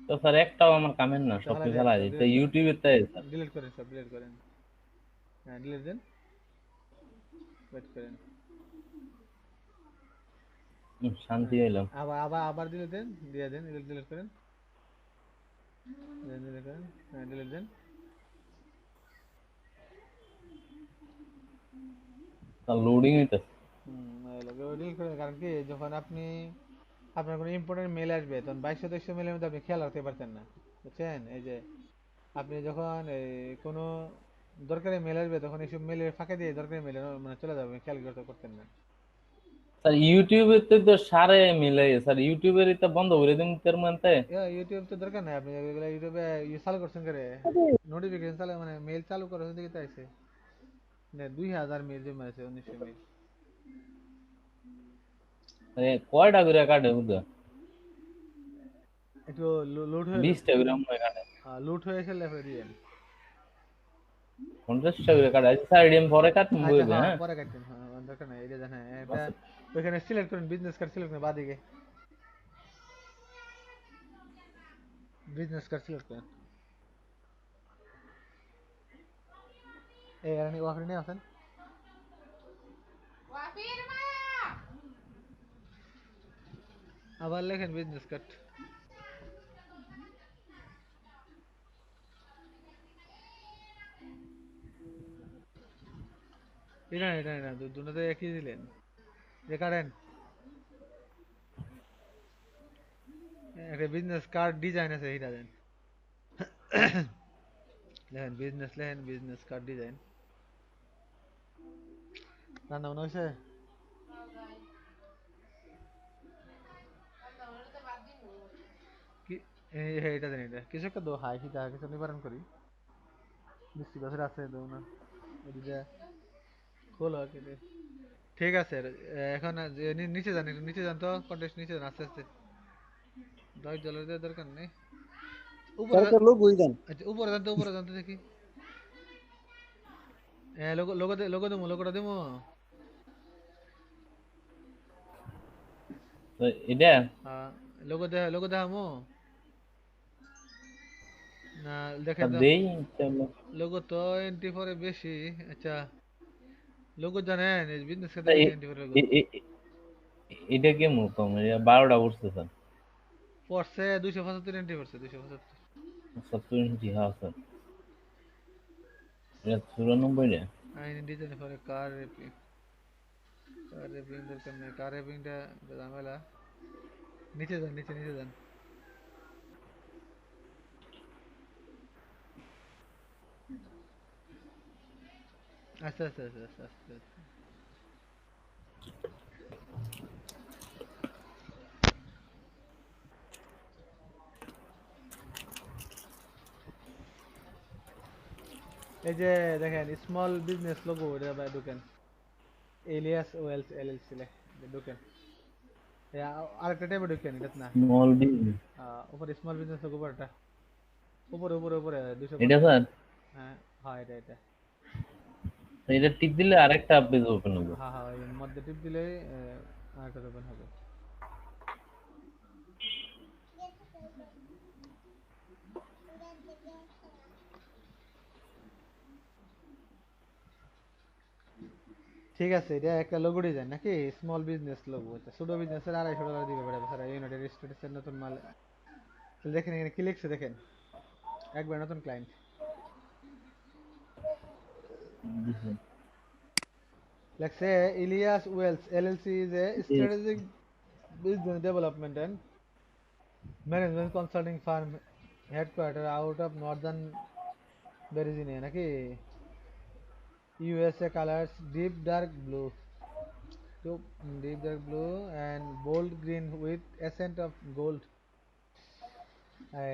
তো স্যার একটাও আমার কামের না, সব ফেলাই কিছু দেন, ফেলাই সব দিই তো ডিলিট করেন, ইউটিউবে তাই স্যার। ডিলিট করেন, সব ডিলিট করেন। হ্যাঁ ডিলিট দেন, ওয়েট করেন। শান্তি হ্যাঁ হইলাম। আবার আবার আবার ডিলিট দেন, দিয়ে দেন, ডিলিট করেন, ডিলিট করেন, হ্যাঁ ডিলিট দেন। স্যার লোডিং হইতেছে। ডিলিট করেন, কারণ কি যখন আপনি আপনার কোনো ইম্পর্টেন্ট মেল আসবে তখন 2200 মেলের মধ্যে আপনি খেয়াল রাখতে পারতেন না, বুঝছেন? এই যে আপনি যখন কোনো দরকারি মেল আসবে তখন এইসব মেলের ফাঁকে দিয়ে দরকারি মেলে মানে চলে যাবে, খেয়াল করতে করতেন না। স্যার ইউটিউবে তো সারে মিলে স্যার, ইউটিউবের এটা বন্ধ করে দিন তার মধ্যে। ইউটিউব তো দরকার নাই, আপনি এগুলো ইউটিউবে চালু করছেন করে নোটিফিকেশন চালু মানে মেল চালু করার দিকে চাইছে না, 2000 মেল জমা আছে, 1900 মেল। কয়টা করে কাটে বুঝা? একটু লোড হয়ে 20টা করে মনে হয় কাটে। লোড হয়ে এসে লেফে দিয়েন। 50টা করে কাটে। আচ্ছা স্যার এডিএম পরে কাটুন আচ্ছা বইবে। হ্যাঁ হ্যাঁ পরে কাটবেন, হ্যাঁ দরকার নাই, এটা জানেন এটা ওইখানে সিলেক্ট করেন, বিজনেস কার্ড সিলেক্ট করেন, বাদিকে বিজনেস কার্ড সিলেক্ট করেন। এই আপনি ওয়াফরি নিয়ে আসেন, ওয়াফির মায়া আবার লেখেন বিজনেস কার্ড। এটা না এটা না, দুটোতে একই দিলেন, যে কাটেন একটা বিজনেস কার্ড ডিজাইন আছে এটা দেন। লেখেন বিজনেস, লেখেন বিজনেস কার্ড ডিজাইন, রান্না বান্না হয়েছে? কি এটা জানি এটা কিছু একটা দো হাই খিদা কিছু নিবারণ করি মিষ্টি গাছের আছে দো না এদিকে খোলো কেটে ঠিক আছে এখন নিচে যান একটু নিচে যান তো কন্টেস্ট নিচে যান আস্তে আস্তে জলের দেওয়ার দরকার নেই উপরে স্যার একটা লোক বুঝ দেন। আচ্ছা উপরে যান তো দেখি হ্যাঁ লোগোটা দেবো তো এটা হ্যাঁ লোগো দেখামো না দেখেন আর তো দেই ইনশাআল্লাহ। লোগো তো এন্ট্রি ফরে বেশি আচ্ছা লোগো জানেন বিজনেস তা ক্ষেত্রে বেশি এন্ট্রি ফরে লোগো এটা কেমন কম 12টা উঠছে স্যার পড়ছে 275 এন্ট্রি পড়ছে 275 70 ইঞ্চি হ্যাঁ স্যার এটা 94 টা আইন ডিজাইন ফরে কার রেপিং দরকার নেই কার রেপিংটা ঝামেলা নিচে যান নিচে যান আস্তে আস্তে আস্তে আস্তে আস্তে আস্তে। এই যে দেখেন স্মল বিজনেস লোগো এটা ভাই ঢুকেন এলিয়াস ওয়েলস এলএলসি ঢুকেন আরেকটা ট্যাবে ঢুকেন এটা না স্মল বিজনেস উপরে স্মল বিজনেস লোগো উপরটা উপরে উপরে উপরে 200 এটা স্যার হ্যাঁ হ্যাঁ এটা এটা টিপ দিলে আরেকটা পেজ ওপেন হবে হ্যাঁ হ্যাঁ এর মধ্যে টিপ দিলে আরেকটা ওপেন হবে ঠিক আছে এটা একটা লোগো ডিজাইন নাকি স্মল বিজনেস লোগো এটা ছোট বিজনেসের $250 দিবে বড় স্যার ইউনাইটেড স্টেটসের নতুন মাল দেখেন এখানে কি লিখছে দেখেন একবার নতুন ক্লায়েন্ট লেখছে Elias Wells LLC is a strategic business development and management consulting firm headquartered out of northern Virginia নাকি USA colors deep dark blue and bold green with accent of gold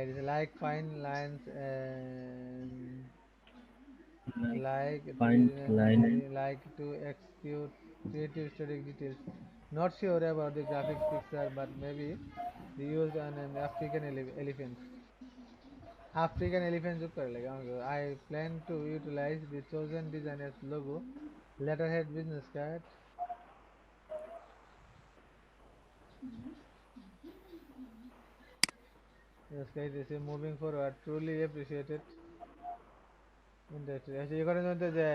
it is like fine lines and Fine line. like to execute creative static details not sure about the graphic picture but maybe they used an African elephant যোগ করে লাগে I plan to utilize the chosen designer's logo letterhead business card yes guys this is moving forward truly appreciated industry আচ্ছা এখানে মধ্যে যে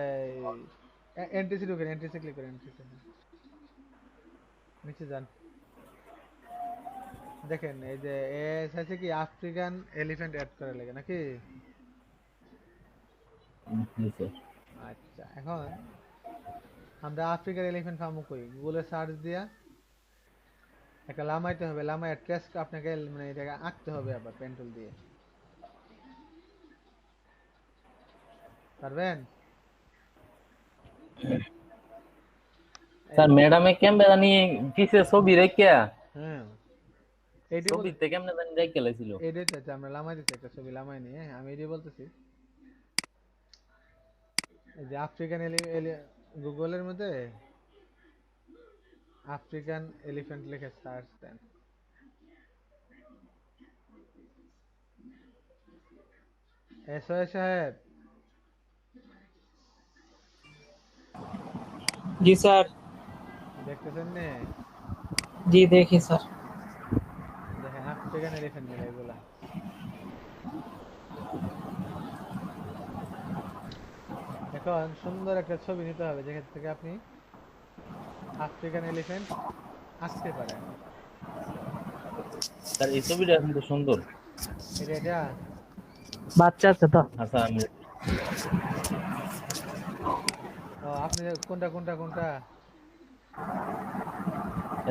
এনটিসি ঢুকেন এনটিসি ক্লিক করেন এনটিসি নিচে যান দেখেন এই যে এস আছে কি আফ্রিকান এলিফ্যান্ট অ্যাড করা লাগে নাকি আচ্ছা এখন আমরা আফ্রিকার এলিফ্যান্ট ফার্ম করি গুগলে সার্চ দিয়া একটা লামাইতে হবে লামায় ট্রেস আপনাকে মানে এটাকে আঁকতে হবে আবার পেন্টুল দিয়ে পারবেন স্যার ম্যাডামে কেমনে জানি পিছে ছবি রেখে হ্যাঁ এইটি ছবিতে কেমনে জানি রেখে লাইছিল এডিট আছে আমরা লামাই দিতে একটা ছবি লামাই নিয়ে আমি এটাই বলতেছি এই যে আফ্রিকান গুগলের মধ্যে আফ্রিকান এলিফ্যান্ট লিখে সার্চ দেন এসওএস সাহেব জি স্যার দেখতেছেন নে জি দেখি স্যার দেখেন আফ্রিকান এলিফ্যান্ট মিলে এগুলা এখন সুন্দর একটা ছবি নিতে হবে যেখান থেকে আপনি আফ্রিকান এলিফ্যান্ট আঁকতে পারেন স্যার এই ছবিটা কিন্তু সুন্দর এটা বাচ্চা আছে তো আচ্ছা আমি আপনি কোনটা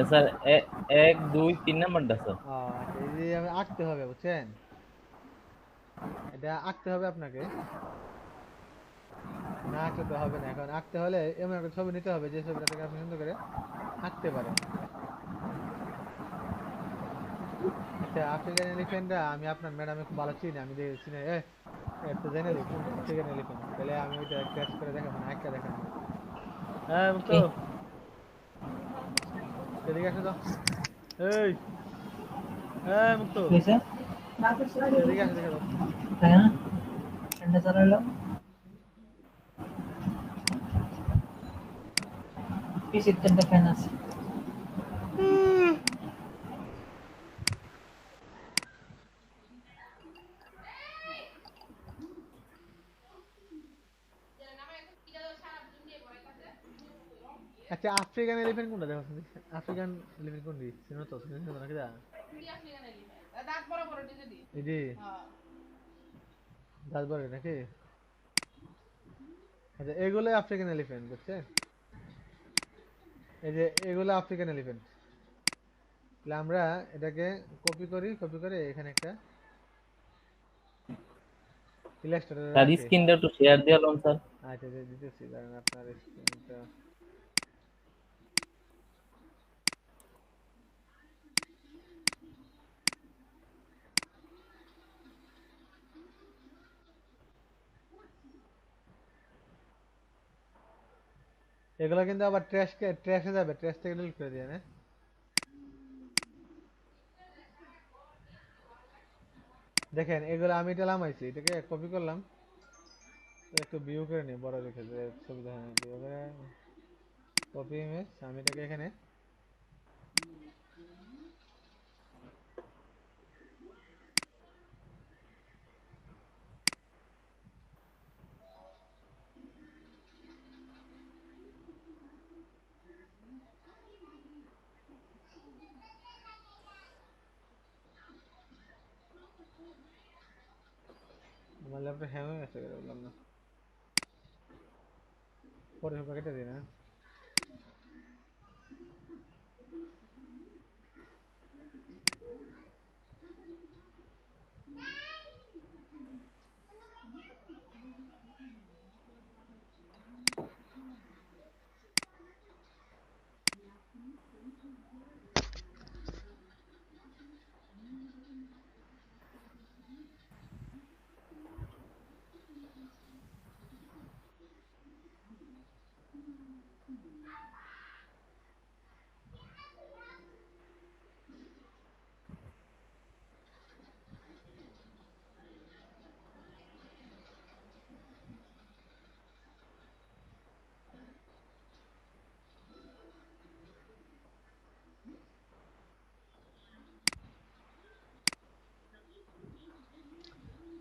স্যার 1 2 3 নাম্বারটা স্যার এই যে আঁকতে হবে বুঝছেন এটা আঁকতে হবে আপনাকে না আঁকলে তো হবে না, এখন আঁকতে হলে এমন একটা ছবি নিতে হবে যে ছবিটা থেকে আপনি সুন্দর করে আঁকতে পারেন। আচ্ছা, আফ্রিকান এলিফ্যান্টটা আমি আপনার ম্যাডামে খুব ভালো চিনি, আমি দেখে চিনি। তো জেনে দিই কোনটা আফ্রিকান এলিফ্যান্ট, তাহলে আমি ওইটা ট্রেস করে দেখাবো না, আঁকা দেখাবো। হ্যাঁ মুক্ত, এদিকে আসো তো। এই হ্যাঁ মুক্ত, হয়েছে এদিকে আসো, দেখে দাও। তাই না ঠান্ডা চালালো পিসির তিনটা ফ্যান আছে আচ্ছা, আফ্রিকান এলিফ্যান্ট কোনটা দেখো তুমি? আফ্রিকান এলিফ্যান্ট কোনটি চিনো তো? চিনো নাকি দা? কি আফ্রিকান এলিফ্যান্ট দাঁত বড় বড় দিদি এই যে হ্যাঁ দাঁত বড় নাকি? আচ্ছা, এগুলো আফ্রিকান এলিফ্যান্ট, বুঝছেন? এই যে এগুলো আফ্রিকান এলিফ্যান্ট। তাহলে আমরা এটাকে কপি করি, কপি করে এখানে একটা ইলাস্ট্রেটর স্যার রাখি। স্ক্রিনটা একটু শেয়ার দিলাম স্যার। আচ্ছা, দিতেছি, কারণ আপনার স্ক্রিনটা এগুলো কিন্তু আবার ট্র্যাশে যাবে, ট্র্যাশ থেকে ডিলিট করে দিয়ে, না? দেখেন এগুলো আমি এটা নামাইছি, এটাকে কপি করলাম, একটু ভিউ করে নিই, বড় রেখে সুবিধা হয় না, ভিউ করে কপি ইমেজ, আমি এটাকে এখানে আমার ল্যাপটপ হ্যাং হয়ে গেছে, বললাম না, পরে প্যাকেটে দিই না।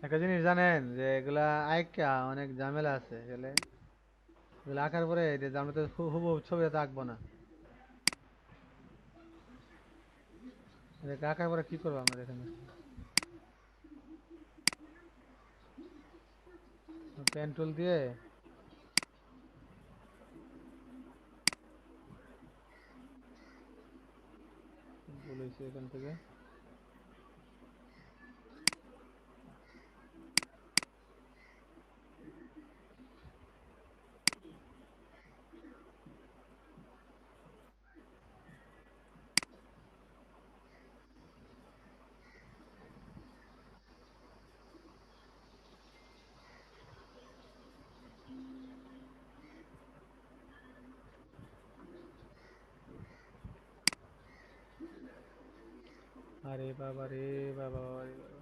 একটা জিনিস জানেন যে এগুলা আঁকা অনেক ঝামেলা আছে, এগুলো এগুলো আঁকার পরে এটা যে আমরা তো হুবহু ছবিটা তো আঁকবো না, এটাকে আঁকার পরে কি করবো আমরা এখানে? পেন টুল দিয়ে বলেছি এখান থেকে আরে বাবা রে, বাবা বাবা রে বাবা।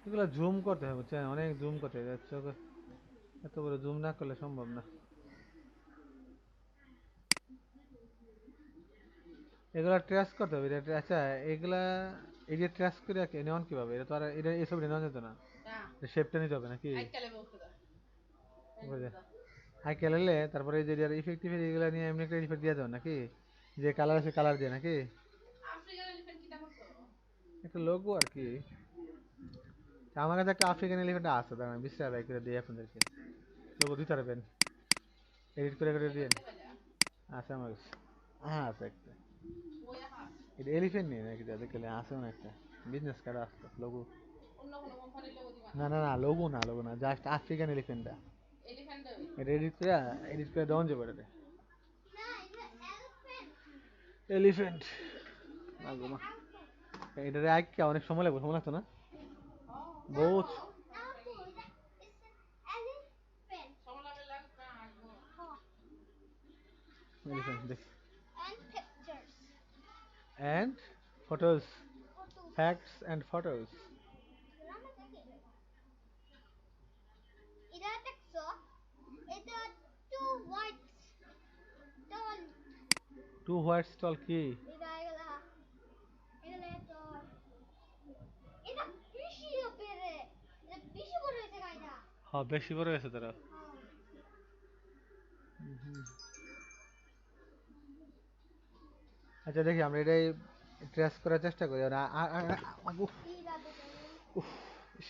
এগুলো জুম করতে হবে, বুঝছেন? অনেক জুম করতে হবে, চোখে এত বড় জুম না করলে সম্ভব না। এগুলা ট্রেস করতে হবে, আচ্ছা এগুলা এই যে ট্রেস করে নেওয়ান কিভাবে? এটা তো আর এটা এসব নেওয়া যেত না, না শেপটা নিতে হবে নাকি? আইকালে বলতে দা হাই খেলালে তারপরে এই যে ইফেক্টিভ এগুলা নিয়ে এমনি একটা ইফেক্ট দিয়ে দেবেন নাকি? যে কালার আছে কালার দিয়ে নাকি? আফ্রিকান এলিফ্যান্ট কিটা করছো একটা লোগো আর কি। আমার কাছে একটা আফ্রিকান এলিফ্যান্ট আছে, দাঁড়ান বিশ্রাম করে দিই আপনাদেরকে, লোগো দিতে পারবেন। এডিট করে দিন। আছে আমার কাছে। হ্যাঁ আছে একটা। এটা এলিফ্যান্ট নেই নাকি যা দেখলে আছে না একটা বিজনেস কার্ড আছে লোগো। না লোগো না জাস্ট আফ্রিকান এলিফ্যান্টটা। এটা এডিট করে দেওয়া যাবে এটা। এলিফ্যান্ট আগমা এটারে আইকে অনেক সময় লাগতো না বহুত এলিফ্যান্ট দেখ and photos facts and photos এটা দেখছো এটা টু হোয়াইট টল two white stall কি এটা এগুলা এগুলা তো এটা বেশি বেড়ে এটা বেশি বড় হয়েছে গাইটা হ্যাঁ বেশি বড় হয়েছে তারা আচ্ছা দেখি আমরা এটাই ট্রেস করার চেষ্টা করি আর উফ ইস,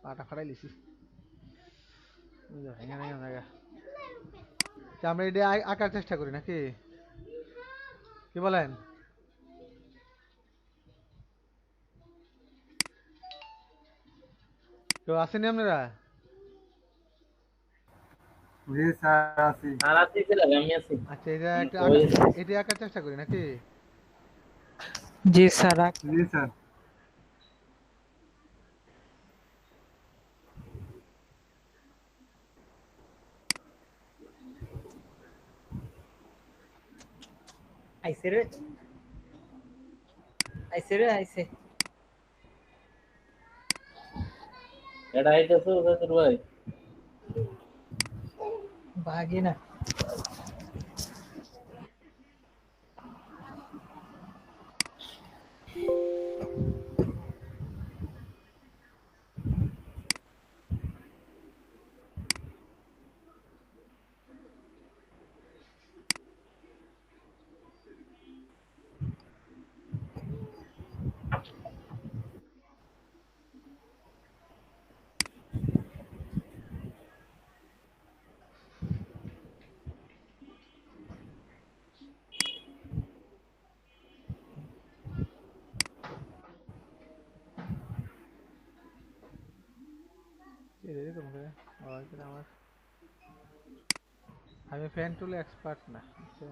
পাটা ফাটাই লিছি আচ্ছা, আমরা এটা আঁকার চেষ্টা করি নাকি কি বলেন কেউ আসেনি আপনারা জি স্যার আছি। আর আছি ছিলাম, আমি আছি। আচ্ছা এটা আঁকার চেষ্টা করি নাকি জি স্যার জি স্যার। আইছে রে আইছে এটা আইতেছে ওদের ভাই। ভাগি না এরকম করে আমার আমি ফ্যান টুলে এক্সপার্ট না আচ্ছা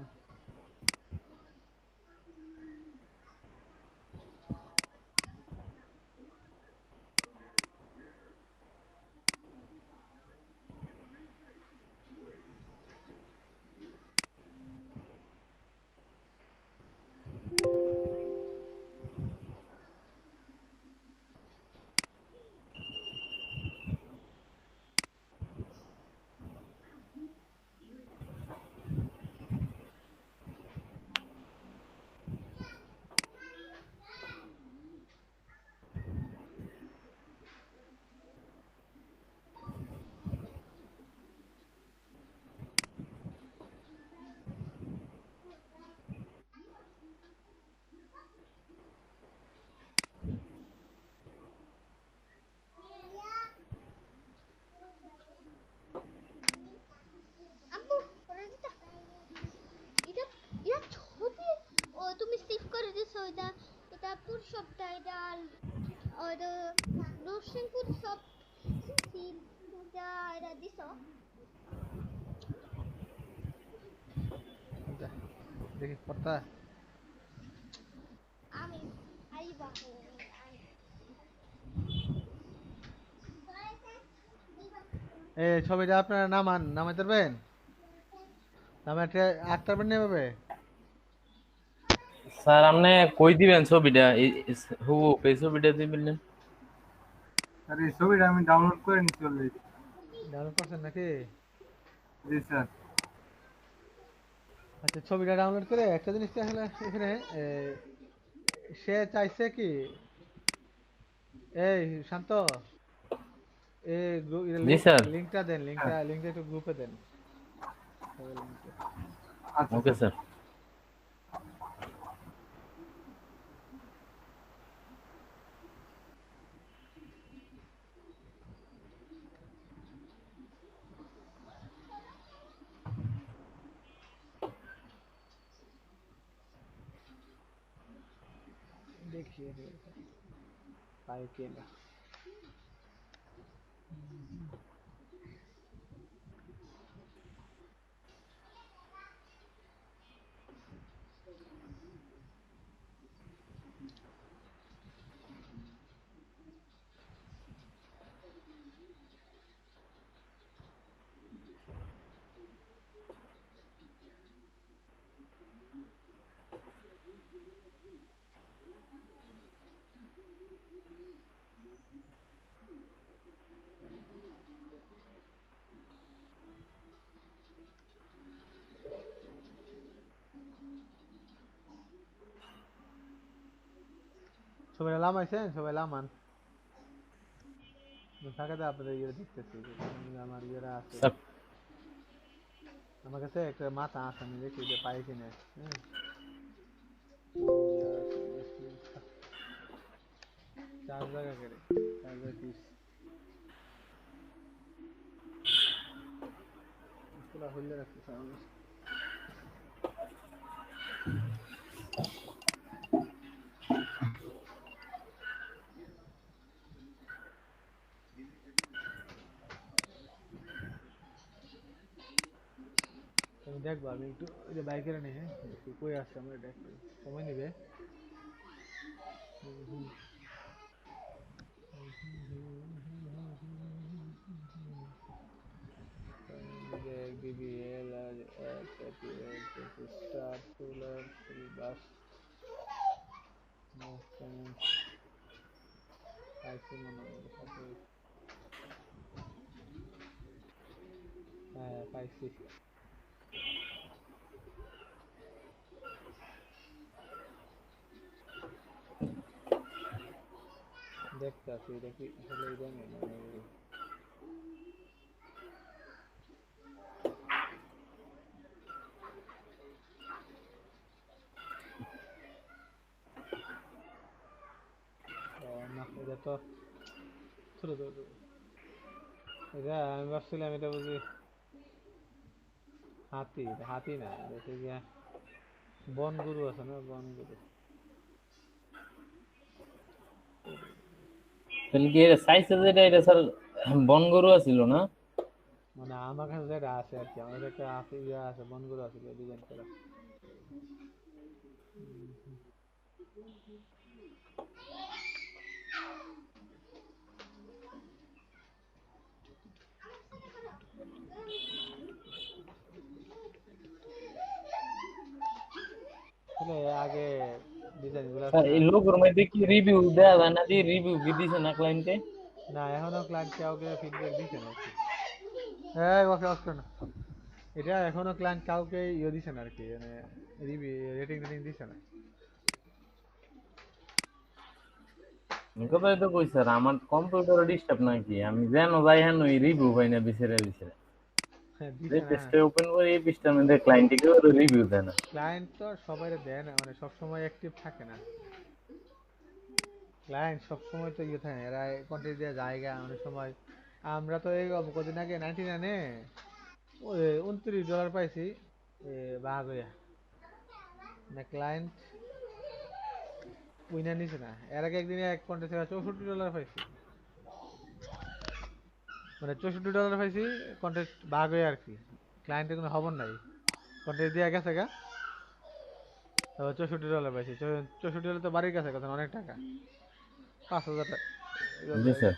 আম্মু করে দিতা এটা এটা ছবি ও তুমি সেভ করে দিছো এটা এটা পুরসবটা এটা আর রোশনপুর সব সিম এটা এটা দিছো দেখি পড়তা আমি আইবা এই ছবিটা আপনারা নামাইতে পারবেন নামাইতে আঁকতে পারবেন না এভাবে স্যার আপনি কই দিবেন ছবিটা? এই ছবিটা দিবেন। আর এই ছবিটা আমি ডাউনলোড করে নিচ্ছি অলরেডি। ডাউনলোড করছেন নাকি জি স্যার। আচ্ছা ছবিটা ডাউনলোড করে একটা জিনিস আসলে এখানে সে চাইছে কি এই শান্ত এই জি স্যার। লিংকটা দেন লিংকটা একটু গ্রুপে দেন আচ্ছা ওকে স্যার। বাইকে না সবাই লামাইছেন সবাই লামান থাকাতে আপনাদের ইয়ে দেখতেছি আমার ইয়েরা আছে আমার কাছে একটা মাথা আছে আমি দেখি যে পাই কিনে চার জায়গা করে 4 পিস পুরা হইলে রাখতে সামনে তুমি দেখবা আমি একটু ওই যে বাইকের নেই হ্যাঁ একটু কই আসছে আমরা দেখতে সময় নেবে BBL আর স্টার সোলার বাস হ্যাঁ পাইছি দেখতেছি এটা কি আসলে জানি মানে না এটা তো ছোট ছোট এটা আমি ভাবছিলাম এটা বুঝি হাতি হাতি না দেখে গিয়া বন গরু আছে না বন গরু তাহলে কি সাইজে যেটা এটা স্যার বন গরু আছিল না মানে আমার কাছে যেটা আছে আর কি আমাদের একটা আছে ইয়ে আছে বন গরু আছে ডিজাইন করা আগে ডিজাইন গুলো এই লোগোর মধ্যে কি রিভিউ দেয়া যায় না দিয়ে রিভিউ কি দিছে না ক্লায়েন্টে না এখনো ক্লায়েন্ট কাউকে ফিডব্যাক দিছে না এই ওকে অফ করো না এটা এখনো ক্লায়েন্ট কাউকে ইয়ে দিছে না আর কি মানে রিভিউ রেটিং দিছে না কথাই তো কই স্যার আমার কম্পিউটারে ডিস্টার্ব নাকি আমি জানো যাই হ্যাঁ ওই রিভিউ পাই না বিচরে টেস্টে ওপেন করে এই পৃষ্ঠার মধ্যে ক্লায়েন্টকে কেউ রিভিউ দেয় না ক্লায়েন্ট তো সবাইরে দেয় না মানে সব সময় অ্যাক্টিভ থাকে না ক্লায়েন্ট সব সময় তো ইয়ে থাকে না এরা কন্টেন্ট দেওয়া জায়গা অনেক সময় আমরা তো এই কদিন আগে 99 ওই $29 পাইছি ভাগ হইয়া না ক্লায়েন্ট উইনার নিছে না এর আগে একদিনে এক কন্টেস্টে $64 পাইছি মানে $64 পাইছি কন্টেস্ট ভাগ হয়ে আর কি ক্লায়েন্টের কোনো খবর নাই কন্টেস্ট দিয়ে গেছে গা তারপর $64 পাইছি $64 তো বাড়ির কাছে কথা অনেক টাকা 5,000 টাকা জি স্যার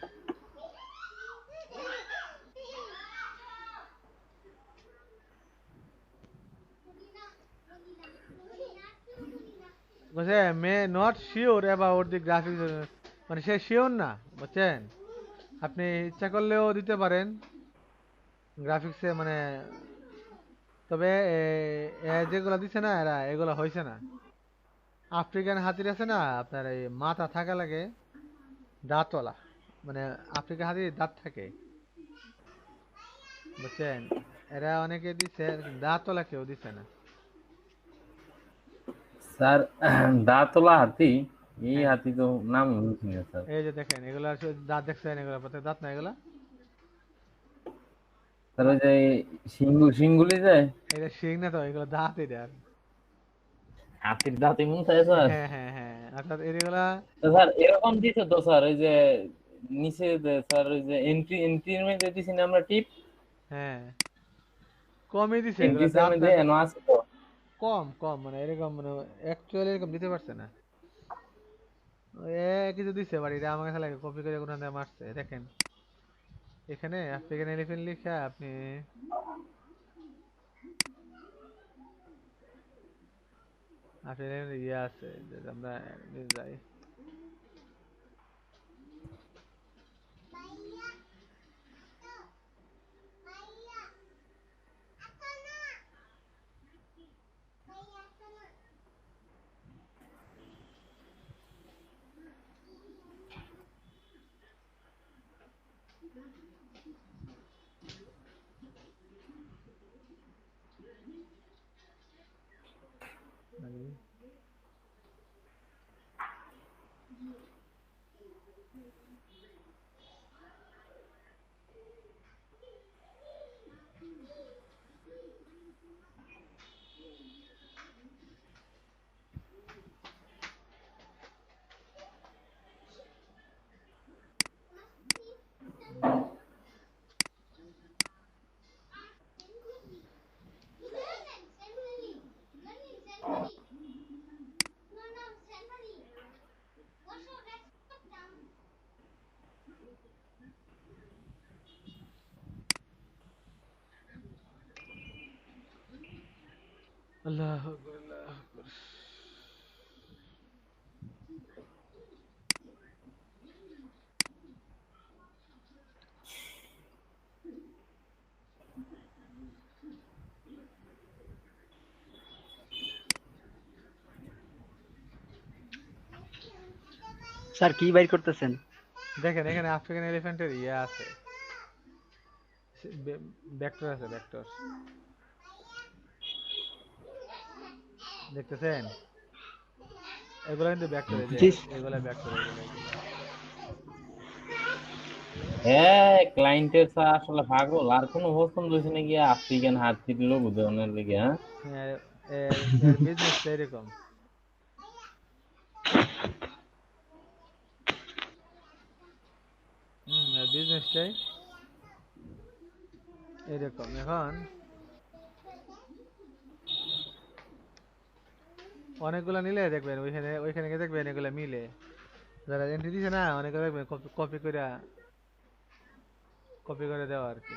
বলছে may not sure about the graphics মানে সে শিওর না বুঝছেন আপনি ইচ্ছা করলেও দিতে পারেন গ্রাফিক্সে মানে তবে যেগুলো দিছে না এরা এগুলো হয়েছে না আফ্রিকান হাতির আছে না আপনার এই মাথা থাকা লাগে দাঁতওয়ালা মানে আফ্রিকান হাতির দাঁত থাকে বুঝছেন এরা অনেকে দিছে দাঁতওয়ালা কেউ দিছে না স্যার দাঁতওয়ালা হাতি এই হাতি তো নাম বুঝি না স্যার এই যে দেখেন এগুলা দাঁত দেখছেন এগুলা প্রত্যেক দাঁত না এগুলা স্যার ওই যে সিংগুলি যায় এটা শিং না তো এগুলো দাঁত এটা হাতির দাঁত এমন থাকে স্যার হ্যাঁ হ্যাঁ হ্যাঁ অর্থাৎ এগুলা তো স্যার এরকম দিছে তো স্যার ওই যে নিচে যে স্যার ওই যে এন্ট্রির মধ্যে দিছি না আমরা টিপ, হ্যাঁ কমই দিছে এগুলা এন্ট্রির দাঁত মধ্যে না এনো আছে তো। কম কম মানে এরকম মানে অ্যাকচুয়ালি এরকম দিতে পারছে না এ কিছু দিছে বাট এটা আমার কাছে লাগে কপি করে কোনো মারছে দেখেন এখানে আফ্রিকান এলিফ্যান্ট লিখা আপনি আফ্রিকান ইয়ে আছে যে আমরা যাই আল্লাহু আকবার আল্লাহু আকবার স্যার কি বাইর করতেছেন? দেখেন এখানে আফ্রিকান এলিফ্যান্টের ইয়ে আছে ভেক্টর আছে ভেক্টর দেখতেছেন এগুলো কিন্তু ভেক্টর এই যে জি এগুলা ভেক্টর এগুলো হ্যাঁ ক্লায়েন্টের স্যার আসলে পাগল, আর কোনো পছন্দ হয়েছে নাকি আফ্রিকান হাতির লোগো দেওয়ার লেগে? হ্যাঁ হ্যাঁ এর বিজনেসটা এরকম এর বিজনেসটাই এরকম এখন অনেকগুলো নিলে দেখবেন ওইখানে ওইখানে গিয়ে দেখবেন এগুলো মিলে যারা এন্ট্রি দিছে না অনেকে দেখবেন কপি করে দেওয়া আর কি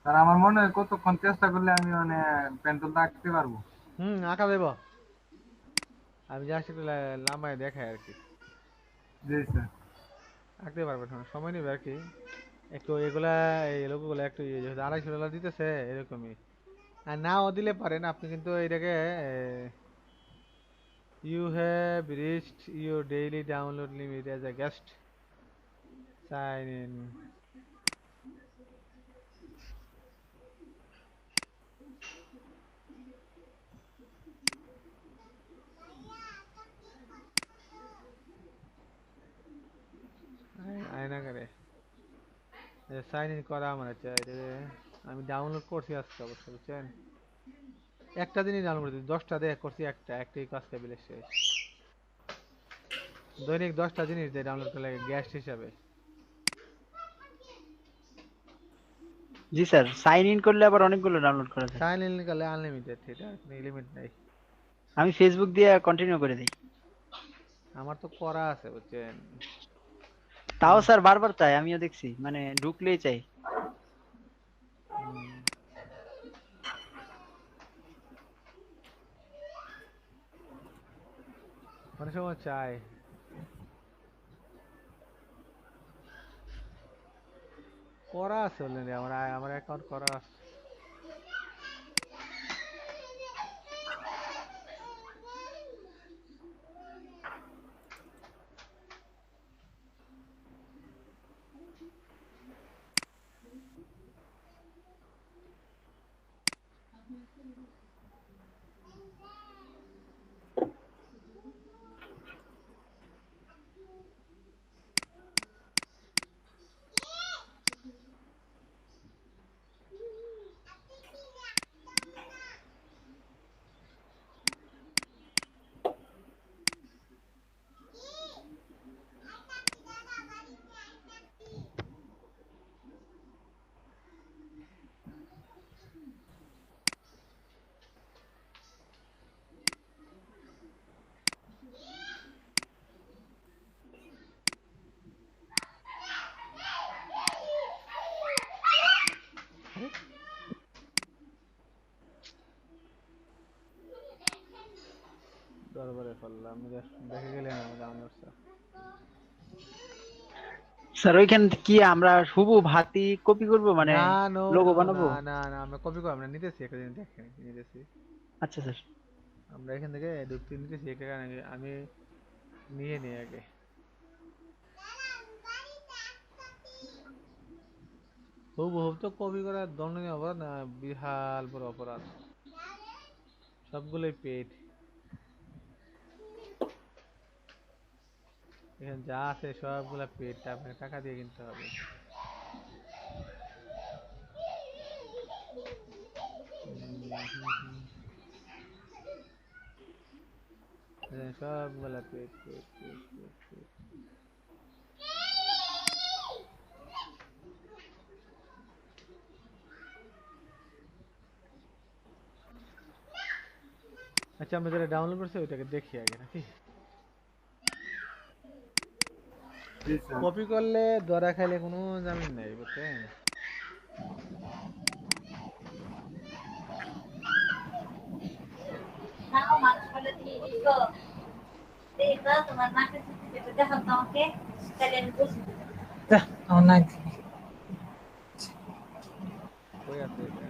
স্যার আমার মনে হয় কতক্ষণ চেষ্টা করলে আমি মানে পেন্টুলটা আঁকতে পারবো। আঁকা দেব আমি জাস্ট একটু লামায় দেখাই আর কি জি স্যার। আঁকতে পারবেন সময় নেবে আর কি একটু এগুলা এই লোকগুলো একটু যেহেতু $250 দিতেছে এরকমই আর নাও দিলে পারেন আপনি কিন্তু এটাকে you have reached your daily download limit as a guest sign in আয়না করে সাইন ইন করা আমার আছে আমি ডাউনলোড করছি আজকে অবশ্য বুঝছেন একটা দিনই ডাউনলোড করছি 10টা দেখ করছি একটাই কাজ কেবিলে শেষ দৈনিক 10টা জিনিস দিয়ে ডাউনলোড করলে গেস্ট হিসাবে জি স্যার, সাইন ইন করলে আবার অনেকগুলো ডাউনলোড করা যায়। সাইন ইন করলে আনলিমিটেড এটা কোনো লিমিট নাই আমি ফেসবুক দিয়ে কন্টিনিউ করে দিই। আমার তো করা আছে বুঝছেন তাও স্যার বারবার চাই, আমিও দেখছি মানে ঢুকলেই চাই। অনেক সময় চাই করা আছে অলরেডি আমার আমার অ্যাকাউন্ট করা আছে করলাম দেখে গেলেন আমার ডাউনলোডটা। স্যার ওইখান কি আমরা হুবহু হাতি কপি করব মানে না নো লোগো নো না বানাবো? না না আমরা কপি করব, আমরা নিতেছি একটা জিনিস দেখেন নিতেছি। আচ্ছা স্যার। আমরা এখান থেকে ঢুকতে নিতেছি একটা কারণে আমি নিয়ে নিই আগে। হুবহু তো কপি করা দণ্ডনীয় অপরাধ না, বিশাল বড় অপরাধ। সবগুলোই পেড। এখানে যা আছে সবগুলা পেড, আপনাকে টাকা দিয়ে কিনতে হবে। সবগুলা paid paid paid paid paid. আচ্ছা আমরা যেটা ডাউনলোড করছি ওইটাকে দেখি আগে নাকি? জি স্যার। কপি করলে ধরা খাইলে কোনো জামিন নাই বুঝছেন? নাও মানুষ বলে দিয়ে দিছো দেখো তোমার মাকে যেটা দেখো তোমাকে তাহলে আমি বুঝি আমার নাই কই আছে এটা?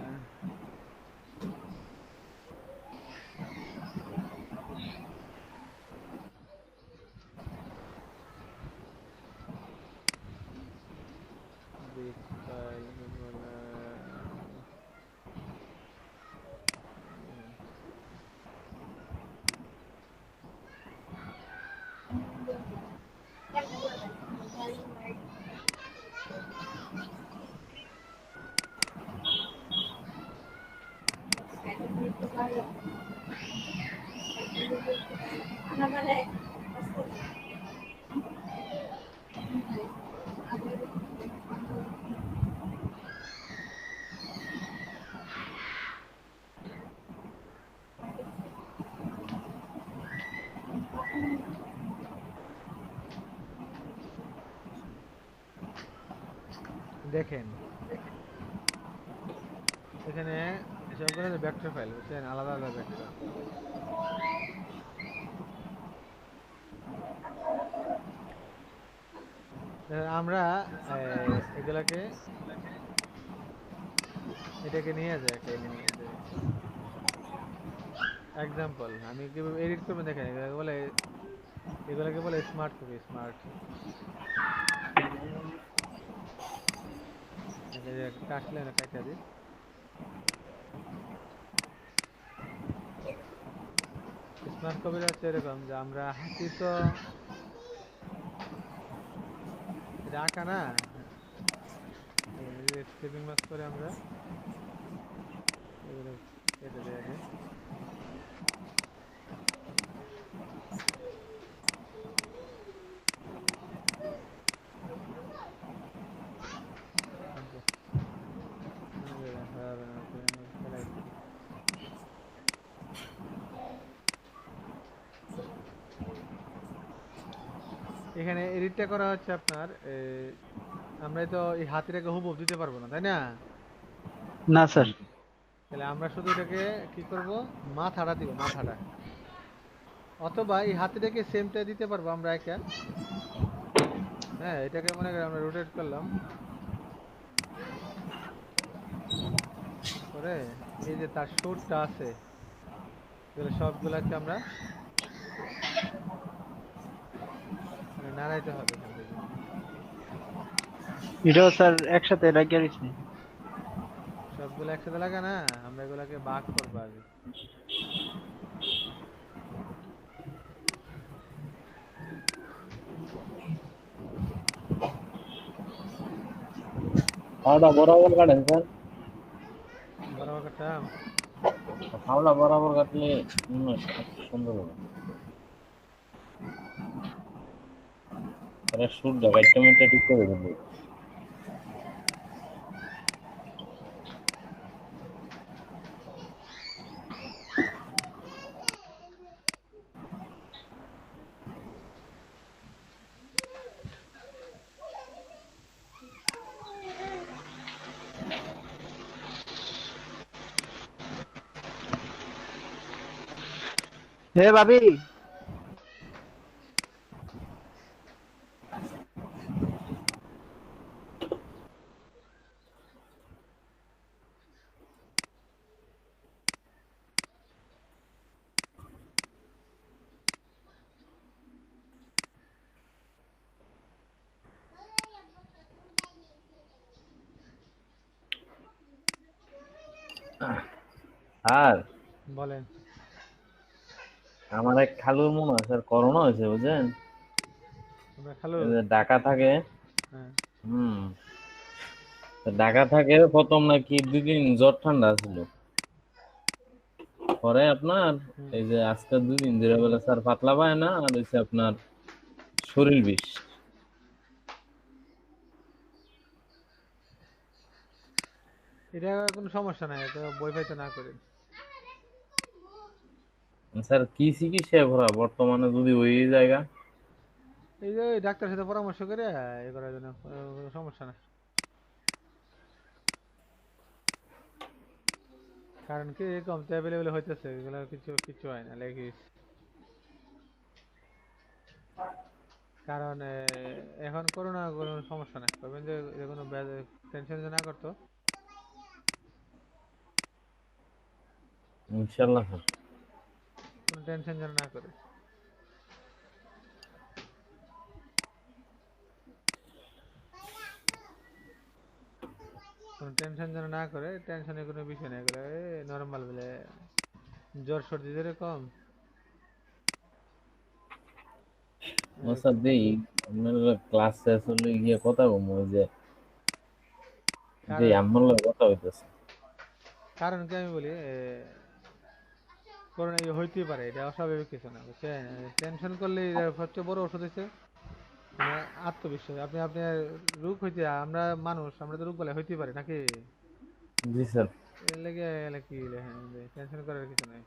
বিকাল বেলা দেখেন এখানে সবগুলো ভেক্টর ফাইল বুঝছেন, আলাদা আলাদা ভেক্টর। আমরা এগুলাকে এটাকে নিয়ে যাই একটা এক্সাম্পল। আমি কিভাবে এডিট করবো দেখেন, এগুলাকে বলে স্মার্ট কপি। স্মার্ট কাটলে না কাটা দিই। স্মার্ট কপিটা হচ্ছে এরকম যে আমরা হাতি তো এটা আঁকা না, স্টেপিং মাস করে আমরা এগুলো কেটে দিই আগে। এখানে এডিটটা করা হচ্ছে আপনার আমরা তো এই হাতিটাকে হুবহু দিতে পারবো না, তাই না? না স্যার। তাহলে আমরা শুধু এটাকে কি করব, মাথাটা দিব, মাথাটা। অথবা এই হাতিটাকে সেমটা দিতে পারবো আমরা একা। হ্যাঁ এটাকে মনে করি আমরা রোটেট করলাম করে, এই যে তার শুটটা আছে এগুলো সবগুলাকে আমরা নাড়াইতে হবে এখান থেকে। এটাও স্যার একসাথে লাগিয়ে দিচ্ছি। সবগুলো একসাথে লাগা না, আমরা এগুলাকে ভাগ করবো আগে। খাওয়াটা বরাবর কাটেন স্যার, বরাবর কাটতাম। খাওয়াটা বরাবর কাটলে সুন্দর হবে। আরে শুট গাইডটা মেটা ঠিক করে দেবো। হে ভাবি স্যার বলেন। আমার এক খালুর মনে হয় স্যার করোনা হয়েছে বুঝছেন, আমরা খালু। এই যে ঢাকা থাকে। হ্যাঁ। হুম, তো ঢাকা থাকে প্রথম নাকি 2 দিন জ্বর ঠান্ডা ছিল, পরে আপনার হুম। এই যে আজকে 2 দিন ধরে বলে স্যার পাতলা পায় না, আর হচ্ছে আপনার শরীর বিষ। এটা কোনো সমস্যা নাই, তো বই ফাইতে না করে। স্যার কি চিকিৎসা করা বর্তমানে যদি ওই জায়গা? এই যে ওই ডাক্তারের সাথে পরামর্শ করে এ করার জন্য কোনো সমস্যা না। কারণ কি কম তো অ্যাভেলেবেল হইতেছে, এগুলো কিছু কিছু হয় না লেগিস। কারণ এখন করোনা কোনো সমস্যা নাই, ভাবেন যে যে কোনো টেনশন না করতো। ইনশাল্লাহ স্যার। কোনো টেনশন যেন না করে। কোনো টেনশন যেন না করে, টেনশনের কোনো বিষয় নেই, এগুলো নর্মাল বলে জ্বর সর্দি যেরকম। ও স্যার দেই আপনার ক্লাস শেষ হলে গিয়ে কথা বলবো, ওই যে যে কারণ আমার লগে কথা হইতেছে। কারণ কি আমি বলি, করোনা হইতেই পারে, এটা অস্বাভাবিক কিছু না, বুঝছেন? টেনশন করলে এটা সবচেয়ে বড় ওষুধ হচ্ছে মানে আত্মবিশ্বাস। আপনি আপনার রোগ হইতে, আমরা মানুষ, আমরা তো রোগ বলে হইতেই পারে নাকি? জি স্যার। এর লেগে এলে কি টেনশন করার কিছু নাই।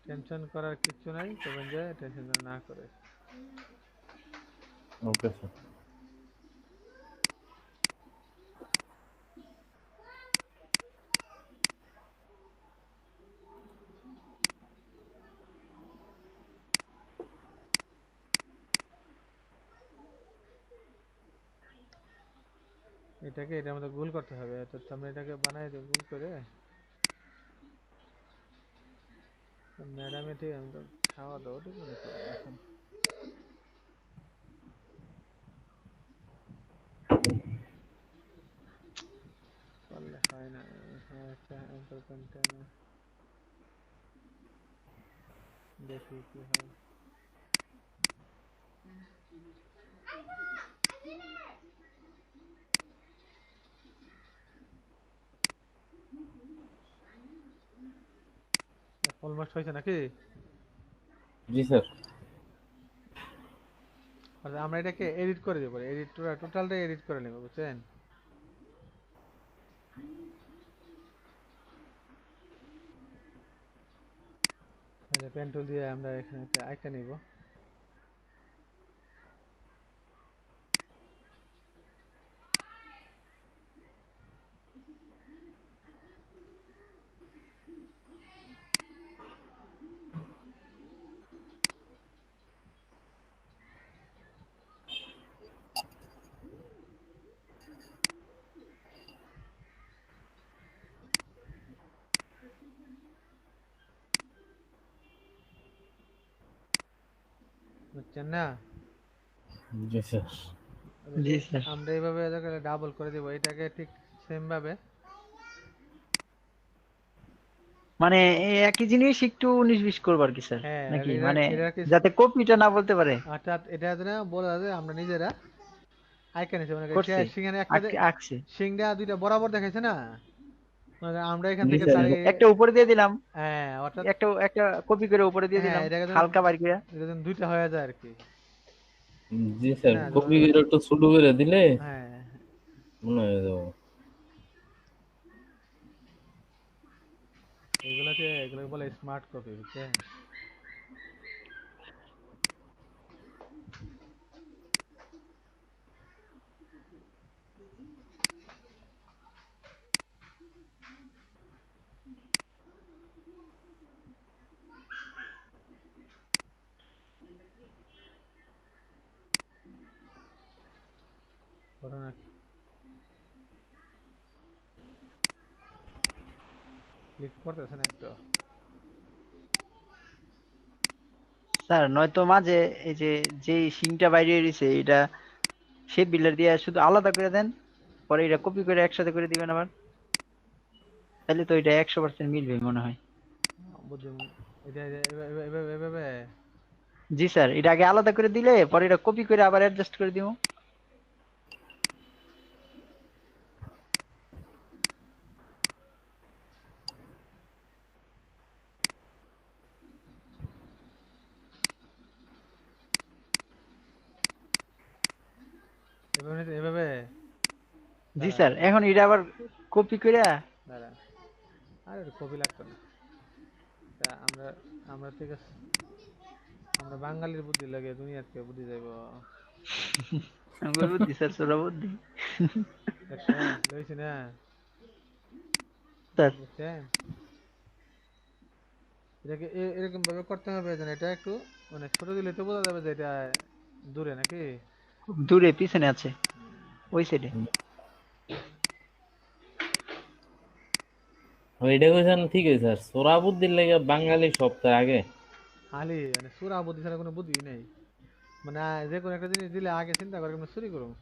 টেনশন করার কিছু নাই, তবে যে টেনশন না করে। Okay sir. এটাকে এটার মধ্যে গোল করতে হবে, তো আমরা এটাকে বানাই দেব গোল করে। ম্যাডামে ঠিক আমি তো খাওয়া দাওয়া ঠিক মনে করি না এখন। পারলে হয় না। আচ্ছা অ্যাঙ্কর কন্টেনার দেখি কি হয়। অলমোস্ট হয়েছে নাকি? জি স্যার। আচ্ছা আমরা এটাকে এডিট করে দেবো, এডিট টোটালটা এডিট করে নেবো, বুঝছেন? পেন টুল দিয়ে আমরা এখানে একটা আইকন নিব। বুঝছেন না? জি স্যার। জি স্যার। আমরা এইভাবে ডাবল করে দেবো এটাকে, ঠিক সেম ভাবে। মানে এই একই জিনিস একটু 19-20 করবো আর কি স্যার, হ্যাঁ নাকি এটা মানে এটা কি যাতে কপিটা না বলতে পারে। অর্থাৎ এটা যেন বলা যায় আমরা নিজেরা আইকন হিসেবে মনে করি করছে সেখানে একটা আঁকছে। সিংটা দুইটা বরাবর দেখাইছে না, মানে আমরা এখান জি থেকে স্যার। তার একটা উপরে দিয়ে দিলাম, হ্যাঁ অর্থাৎ একটা একটা কপি করে উপরে দিয়ে হ্যাঁ দিলাম এটাকে যেন হালকা বার করে। এটা যেন দুইটা হয়ে যায় আর কি। জি তাই স্যার, না? কপি করে একটু ছোট করে দিলে হ্যাঁ মনে হয়ে যাবো। এগুলোকে বলে স্মার্ট কপি, বুঝছেন? করো না, ক্লিক করতেছে না একটু। স্যার নয়তো মাঝে এই যে যেই সিংটা বাইরে রয়েছে এটা সেই বিল্ডার দিয়ে শুধু আলাদা করে দেন, পরে এটা কপি করে একসাথে করে দিবেন আবার, তাহলে তো এটা 100% মিলবে মনে হয়। বুঝছি। এটা এভাবে এভাবে জি স্যার, এটা আগে আলাদা করে দিলে পরে এটা কপি করে আবার অ্যাডজাস্ট করে দিব। এভাবে জি স্যার, এখন এটা আবার কপি করে দাঁড়া, আর কপি লাগতো না। তা আমরা আমরা ঠিক আছে, আমরা বাঙালির বুদ্ধি লাগে দুনিয়ার কেউ বুদ্ধি যাইব। বুদ্ধি স্যার, সোরা বুদ্ধি দেখছেন লইছি না স্যার। বুঝছেন? এটাকে এরকম ভাবে করতে হবে যেন এটা একটু মানে ছোট দিলে তো বোঝা যাবে যে এটা দূরে নাকি। খুব দূরে পিছনে আছে ওই সাইডে। ওইটা কইছেন ঠিক আছে স্যার, সোরা বুদ্ধির লাগে বাঙালি সপ্তাহে আগে খালি মানে সুরা বুদ্ধি ছাড়া কোনো বুদ্ধি নেই। মানে যে কোনো একটা জিনিস দিলে আগে চিন্তা করে কেমন চুরি করুন,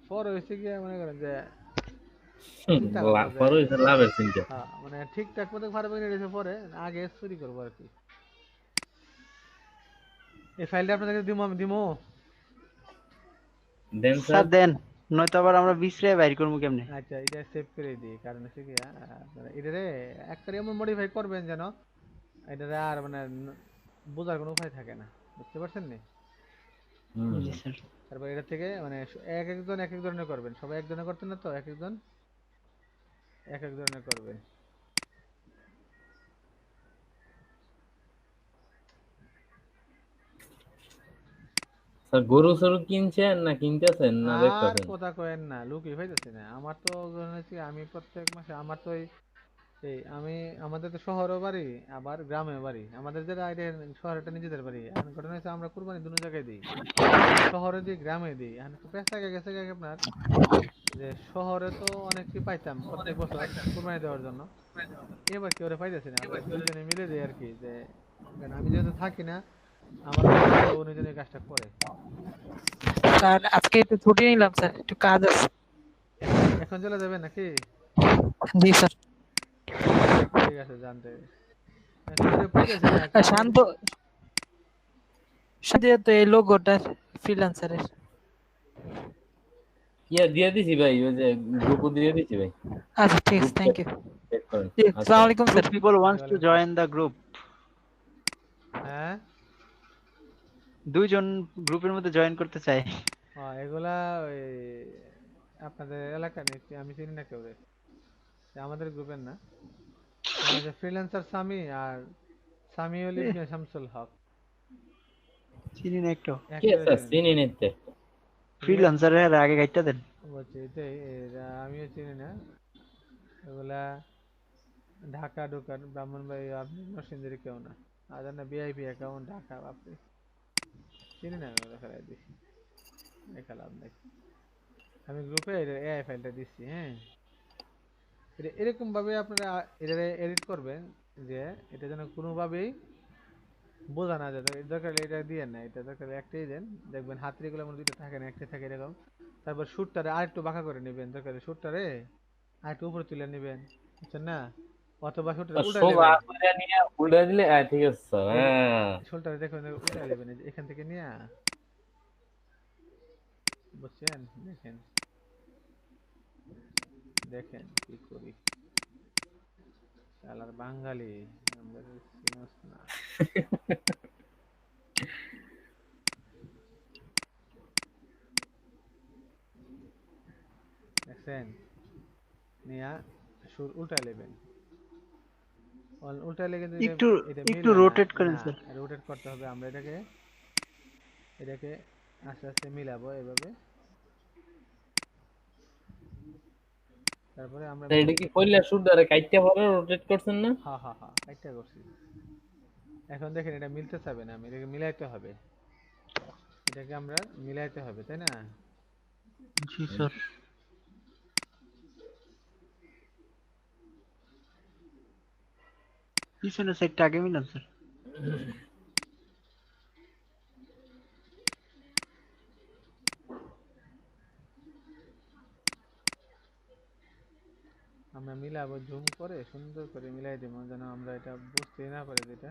পরে হয়েছে গিয়ে মনে করেন যে চিন্তা করবো যে পরে হইছে লাভের চিন্তা। হ্যাঁ মানে ঠিকঠাক মতো পারবে না রেখে পরে আগে চুরি করবো আর কি। এই ফাইলটা আপনাদেরকে দিমো, আমি দিমো। দেন স্যার স্যার। দেন, নয়তো আবার আমরা বিছরে বাইর করবো কেমনে? আচ্ছা এটা সেভ করে দিই, কারণ হচ্ছে কি এটারে একটা এমন মডিফাই করবেন যেন এটারে আর মানে বোঝার কোনো উপায় থাকে না, বুঝতে পারছেন নি? জি স্যার। তারপর এটা থেকে মানে এক একজন এক এক ধরনের করবেন, সবাই এক ধরনের করতেন না তো, এক একজন এক এক ধরনের করবেন। স্যার গরু সরু কিনছেন না কিনতেছেন না আর দেখতেছেন? কথা কয়েন না, লুকিয়ে পাইতেছি না। আমার তো ধরেন হচ্ছে আমি প্রত্যেক মাসে আমার তো এই আমি আমাদের তো শহরও বাড়ি আবার গ্রামে বাড়ি, আমাদের যেটা আইডিয়া শহরটা নিজেদের বাড়ি। এখন ঘটনা হচ্ছে আমরা কুরবানি দুটো জায়গায় দিই, শহরে দিই গ্রামে দিই। এখন তো পেঁচা গেছে কি আপনার যে শহরে তো অনেক কি পাইতাম প্রত্যেক বছর কুরবানি দেওয়ার জন্য, এবার কেউ পাইতেছি না। আমরা দুজনে মিলে দিই আর কি, যে কারণ আমি যেহেতু থাকি না আমার অনুজনে এই কাজটা করে। স্যার আজকে একটু ছুটি নিলাম স্যার, একটু কাজ আছে। এখন চলে যাবে নাকি? জি স্যার। ঠিক আছে, জানতে পাইতেছি না কাজের। শান্ত যেহেতু এই লোগোটা ফ্রিল্যান্সারের। ইয়া দিয়ে দিছি ভাই, ওই যে গ্রুপও দিয়ে দিছি ভাই। আচ্ছা ঠিক আছে, থ্যাংক ইউ। চেক করেন। জি আসসালামু আলাইকুম sir. People wants to join the group. হ্যাঁ দুইজন গ্রুপের মধ্যে জয়েন করতে চাই। এগুলা ওই আপনাদের এলাকার আমি চিনি না কেউ, আমাদের গ্রুপের না। ফ্রিল্যান্সার সামি আর সামিউল ইবনে শামসুল হক, চিনি না একটু। কি স্যার চিনি নিতে ফ্রিল্যান্সারের আগে গাইডটা দেন। বলছি এটাই, আমিও চিনি না। এগুলা ঢাকা ঢোকার ব্রাহ্মণবাড়ি, আপনি নরসিংদীর কেউ না। আর না ভিআইপি অ্যাকাউন্ট ঢাকা, আপনি চিনি না। এগুলো ফেলাই দিছি, দেখা লাভ নাই। আমি গ্রুপে এআই ফাইলটা দিচ্ছি। হ্যাঁ এরকম ভাবে আপনারা এটা এডিট করবেন যে এটা যেন কোনোভাবেই বোঝা না যায়। দরকার হলে এটা দিয়ে না, এটা দরকার হলে একটাই দেন, দেখবেন হাতের এগুলো মনে দুটো থাকে না, একটা থাকে এরকম। তারপর শুটটারে আরেকটু বাঁকা করে নেবেন, দরকার হলে শুটটারে আরেকটু উপরে তুলে নেবেন, বুঝছেন না? অথবা শুটটারে উল্টা সোজা নেবেন, করে নিয়ে উল্টা দিলে ঠিক আছে স্যার। হ্যাঁ শুটটারে দেখবেন উল্টা নেবেন এখান থেকে নিয়ে, বুঝছেন? দেখেন দেখেন কি করি। শালার বাঙালি আমাদের চিনস না। দেখছেন নিয়া সুর উল্টা নেবেন, উল্টা লেগে একটু একটু রোটেট করেন স্যার। রোটেট করতে হবে। আমরা এটাকে এটাকে আস্তে আস্তে মিলাবো এভাবে। তারপরে আমরা এটা কি কইলা শুটারে কাইটটা পরে রোটেট করছেন না? হ্যাঁ হ্যাঁ হ্যাঁ এটা করছি। এখন দেখেন এটা মিলতে চাবে না, এটাকে মিলাইতে হবে, এটাকে আমরা মিলাইতে হবে, তাই না? জি স্যার। পিছনের সাইডটা আগে মিলান স্যার। মিলাবো জুম করে সুন্দর করে মিলাই দেবো যেন আমরা এটা বুঝতেই না পারি যেটা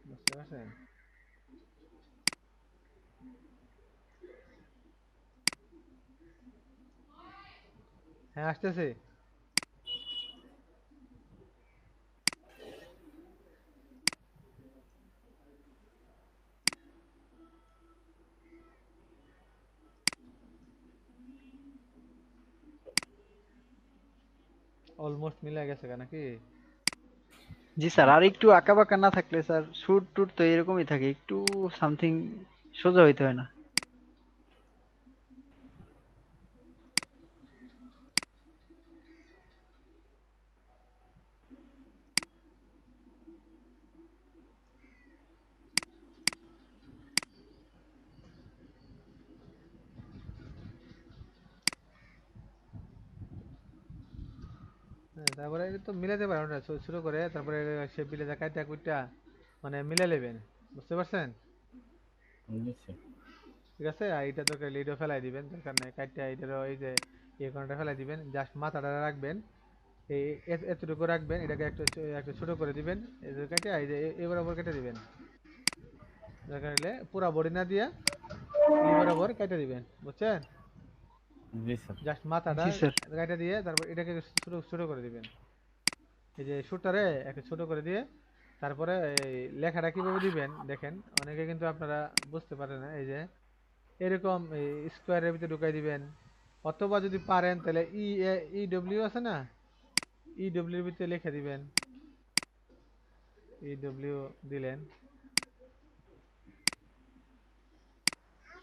বুঝতে পারছেন। হ্যাঁ আসতেছে। অলমোস্ট মিলে গেছে নাকি? জি স্যার, আর একটু আঁকা বাঁকা না থাকলে স্যার শুট টুট তো এরকমই থাকে, একটু সামথিং সোজা হইতে হয় না। হ্যাঁ, তারপরে এটা তো মিলাতে পারেন ওটা শুরু করে তারপরে সে বিলে যা কাইটা কুইটা মানে মিলে নেবেন, বুঝতে পারছেন? বুঝছি। ঠিক আছে, আর এটা দরকার লিডও ফেলাই দিবেন, দরকার নাই কাইটা এটারও এই যে এই কোণটা ফেলাই দিবেন, জাস্ট মাথাটা রাখবেন এই এতটুকু রাখবেন, এটাকে একটু একটু ছোট করে দিবেন, এই যে কাইটা এই যে এই বরাবর কেটে দিবেন, দরকার হলে পুরা বডি না দিয়া এই বরাবর কেটে দিবেন, বুঝছেন? জি স্যার। জাস্ট মাথাটা জি স্যার। কেটে দিয়ে তারপর এটাকে ছোট ছোট করে দিবেন, এই যে শুটারে একটু ছোট করে দিয়ে তারপরে এই লেখাটা কিভাবে দিবেন দেখেন, অনেকে কিন্তু আপনারা বুঝতে পারেন না, এই যে এরকম স্কোয়ারের ভিতরে ঢুকাই দিবেন, অথবা যদি পারেন তাহলে ই ডব্লিউ আছে না, ই ডব্লিউর ভিতরে লিখে দিবেন, ই ডব্লিউ দিলেন,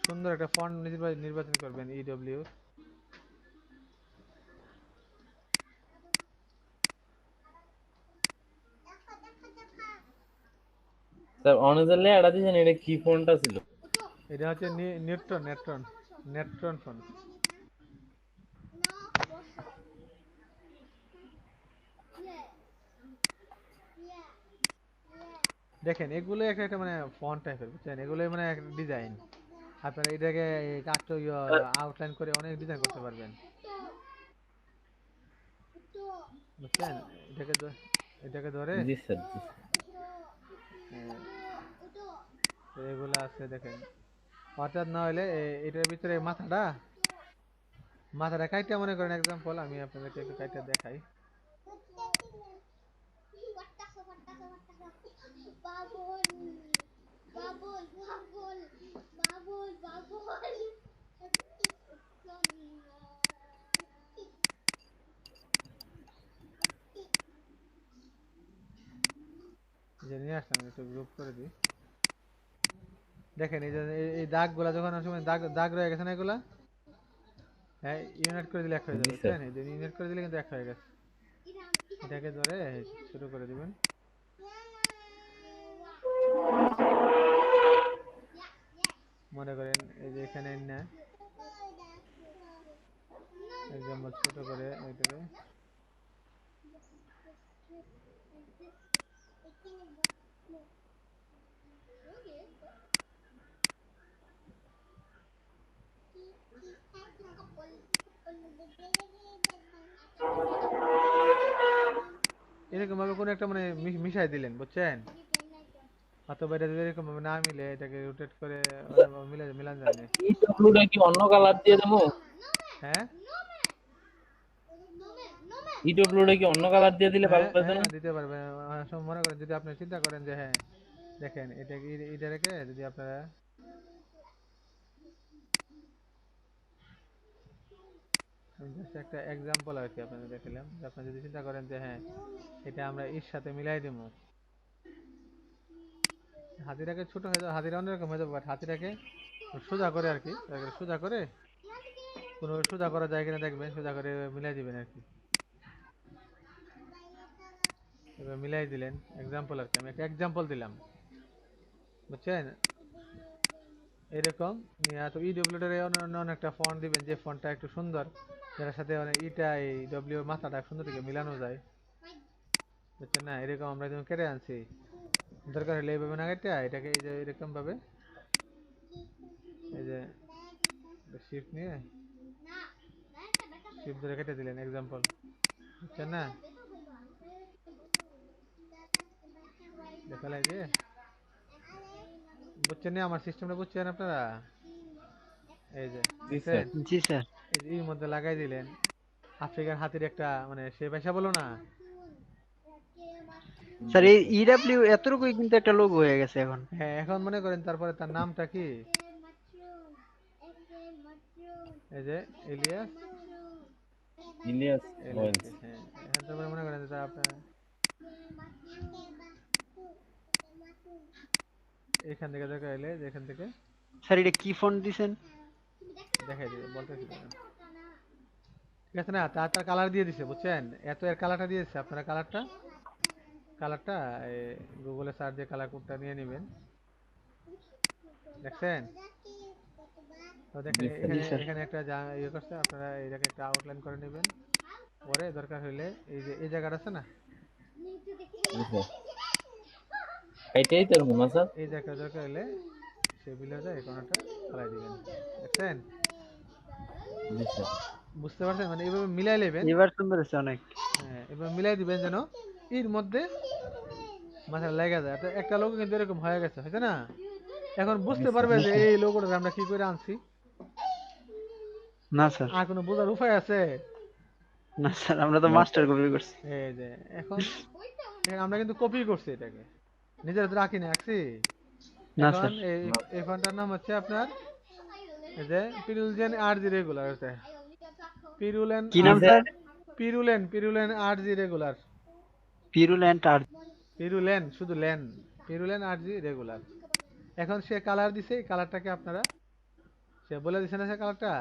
সুন্দর একটা ফন্ট নির্বাচন করবেন ই ডব্লিউ। স্যার অনেক এটা দিয়েছেন, এটা কি ফোনটা ছিল? এটা হচ্ছে নিউট্রন নেট্রন নেট্রন ফন্ট। দেখেন এগুলো একটা একটা মানে ফন্ট টাইপের, বুঝছেন? এগুলো মানে একটা ডিজাইন, আপনারা এটাকে একটু আউটলাইন করে অনেক ডিজাইন করতে পারবেন, বুঝছেন? এটাকে ধরে জি স্যার, জি স্যার। এগুলো আছে দেখেন, অর্থাৎ না হলে এটার ভিতরে মাথাটা মাথাটা কাইটা মনে করেন, এক্সাম্পল আমি আপনাদেরকে একটু কাইটা দেখাই। যে নিয়ে আসলাম একটু গ্রুপ করে দিই, দেখেন এই যে এই দাগগুলা যখন সময় দাগ দাগ রয়ে গেছে না এগুলা, হ্যাঁ ইউনিট করে দিলে এক হয়ে যাবে, জি স্যার। বুঝছেন? এই যে ইউনিট করে দিলে কিন্তু এক হয়ে গেছে, এটাকে ধরে শুরু করে দিবেন, মনে করেন এই যে এখানে না একদম ছোট করে এটাকে এরকম ভাবে কোনো একটা মানে মিশাই দিলেন, বুঝছেন? অথবা এটা যদি এরকম ভাবে না মিলে এটাকে রোটেট করে মিলে মিলান যায় না। এই ব্লুটা কি অন্য কালার দিয়ে দেবো? হ্যাঁ ইটো ব্লুটা কি অন্য কালার দিয়ে দিলে ভালো হ্যাঁ হবে না? হ্যাঁ দিতে পারবেন, মনে করেন যদি আপনি চিন্তা করেন যে হ্যাঁ দেখেন এটা এটা রেখে যদি আপনারা জাস্ট একটা এক্সাম্পল আর কি আপনাদের দেখালাম, যে আপনি যদি চিন্তা করেন যে হ্যাঁ এটা আমরা এর সাথে মিলাই দেবো, হাতিটাকে ছোট হয়ে যাবে, হাতিটা অন্যরকম হয়ে যাবে, বাট হাতিটাকে সোজা করে আর কি, সোজা করে কোনো সোজা করা যায় কিনা দেখবেন, সোজা করে মিলাই দিবেন আর কি, এবার মিলাই দিলেন এক্সাম্পল আর কি, আমি একটা এক্সাম্পল দিলাম, বুঝছেন? এরকম তো ইডব্লিউটার অন্য একটা ফন্ট দিবেন, যে ফন্টটা একটু সুন্দর, যার সাথে মানে ইটা এই ডব্লিউ মাথাটা সুন্দর থেকে মিলানো যায়, বুঝছেন না? এরকম আমরা যেমন কেটে আনছি, দরকার হলে এইভাবে না কেটে এটাকে এই যে এরকম ভাবে এই যে শিফট নিয়ে না না একটা বেটা শিফট ধরে কেটে দিলেন এক্সাম্পল, বুঝছেন না? বেটা বলবো দেখালাই দিয়ে বুঝছেন না আমার সিস্টেমটা, বুঝছেন আপনারা? এই যে জি স্যার। দেখছেন, জি স্যার। এই যে এর মধ্যে লাগাই দিলেন আফ্রিকার হাতির একটা মানে সে ভাষা বলো না, স্যার এই ইডব্লিউ এতটুকুই কিন্তু একটা লোগো হয়ে গেছে এখন। হ্যাঁ এখন মনে করেন তারপরে তার নামটা কি, এই যে ইলিয়াস, ইলিয়াস ইলিয়াস, ওয়েলস। হ্যাঁ এখন তারপরে মনে করেন যে আপনার এখান থেকে দেখা এলে যে এখান থেকে স্যার এটা কি ফন্ট দিছেন? দেখাই দিবে বলতেছি দাঁড়ান। ঠিক আছে না, তার কালার দিয়ে দিছে বুঝছেন, এত এর কালারটা দিয়েছে আপনারা, কালারটা গুগলে সার্চ দিয়ে কালার কোডটা নিয়ে নেবেন, দেখছেন? তো দেখেন জি স্যার। জি এখানে স্যার। এখানে একটা ইয়ে করছে, আপনারা এটাকে একটা আউটলাইন করে নেবেন, পরে দরকার হইলে এই যে এই জায়গাটা আছে না, জি স্যার। এটাই তোর মনে স্যার। এই জায়গাটা দরকার হইলে সে বিলে এই কোণাটা ফেলাই দিবেন, দেখছেন? জি স্যার। বুঝতে পারছেন? মানে এইভাবে মিলাই নেবেন, এবার সুন্দর হচ্ছে অনেক। হ্যাঁ এবার মিলাই দিবেন যেন এর মধ্যে মাথায় লেগে যায়। তো একটা লোগো কিন্তু এরকম হয়ে গেছে, হয়েছে না? এখন বুঝতে পারবে যে এই লোগোটা আমরা কি করে আনছি। না স্যার, আর কোনো বোঝার উপায় আছে? না স্যার, আমরা তো মাস্টার কপি করছি। এই যে এখন এখন আমরা কিন্তু কপি করছি এটাকে, নিজের হাতে রাখি না, রাখছি। না এখন স্যার। এই ফন্টটার নাম হচ্ছে আপনার এই যে পিরুলেন আরজি রেগুলার, আছে পিরুলেন কি নাম স্যার? পিরুলেন আরজি রেগুলার, পিরুল্যান্ড আর পিরুলেন শুধু লেন, পিরুলেন আরজি রেগুলার। এখন সে কালার দিছে, এই কালারটাকে আপনারা সে বলে দিছে না সে কালারটা,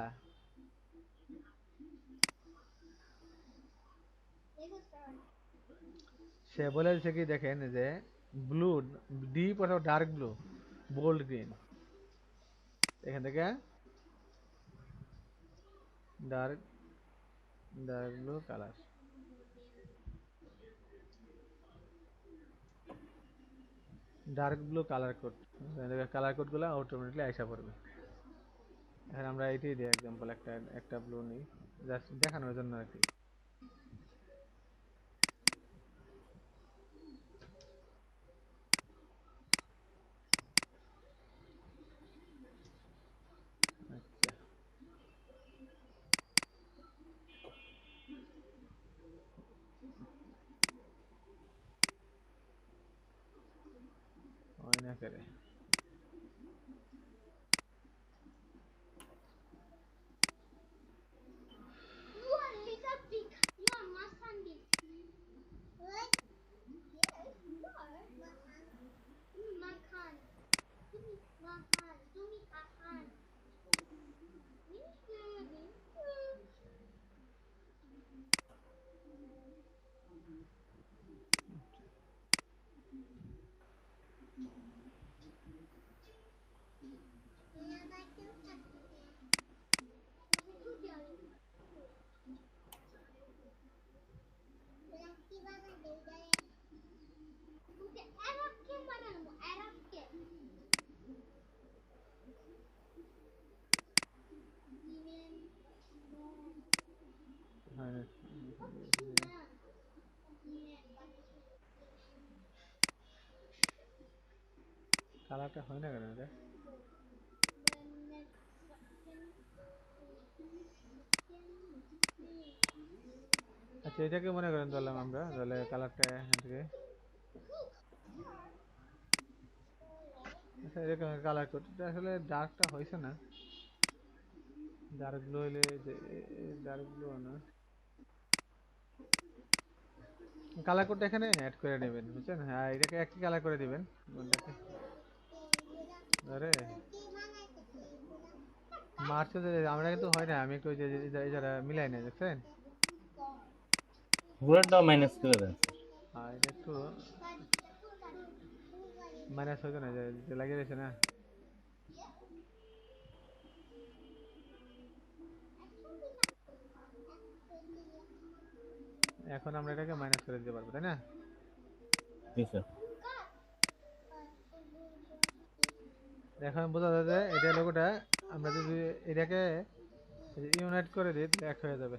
সে বলে দিছে কি দেখেন এই যে ব্লু, ডিপ অথবা ডার্ক ব্লু, বোল্ড গ্রিন, এখান থেকে dark blue colour, dark blue colour code গুলো অটোমেটিকলি আইসা পড়বে। এখন আমরা এটাই দিই এক্সাম্পল, একটা ব্লু নিই জাস্ট দেখানোর জন্য আর কি। আচ্ছা হয় না করে You are little pig. You are my Sunday. What? Yes, you are. Makan. Makan. Tumi makan. হয় না। কালারটা হয় না কেন এটা? আচ্ছা এটাকে মনে করেন ধরলাম আমরা, তাহলে কালারটা এখান থেকে আচ্ছা এরকম কালার কোডটা আসলে ডার্কটা হয়েছে না, ডার্ক ব্লু হইলে ডার্ক ব্লু না, কালার কোডটা এখানে অ্যাড করে নেবেন বুঝছেন? হ্যাঁ এটাকে একই কালার করে দিবেন কোনটাকে, আরে মার্চ আমরা কিন্তু হয় না, আমি একটু ওই যে যারা মিলাই না দেখছেন, পুরোটা মাইনাস করে দেন স্যার। আর এটা একটু মাইনাস হয়েছে না, যে লাগিয়ে রয়েছে না, এখন আমরা এটাকে মাইনাস করে দিতে পারবো তাই না? জি স্যার। এখন বোঝা যায় যে এটা লোগোটা আমরা যদি এটাকে ইউনাইট করে দিই তাহলে এক হয়ে যাবে।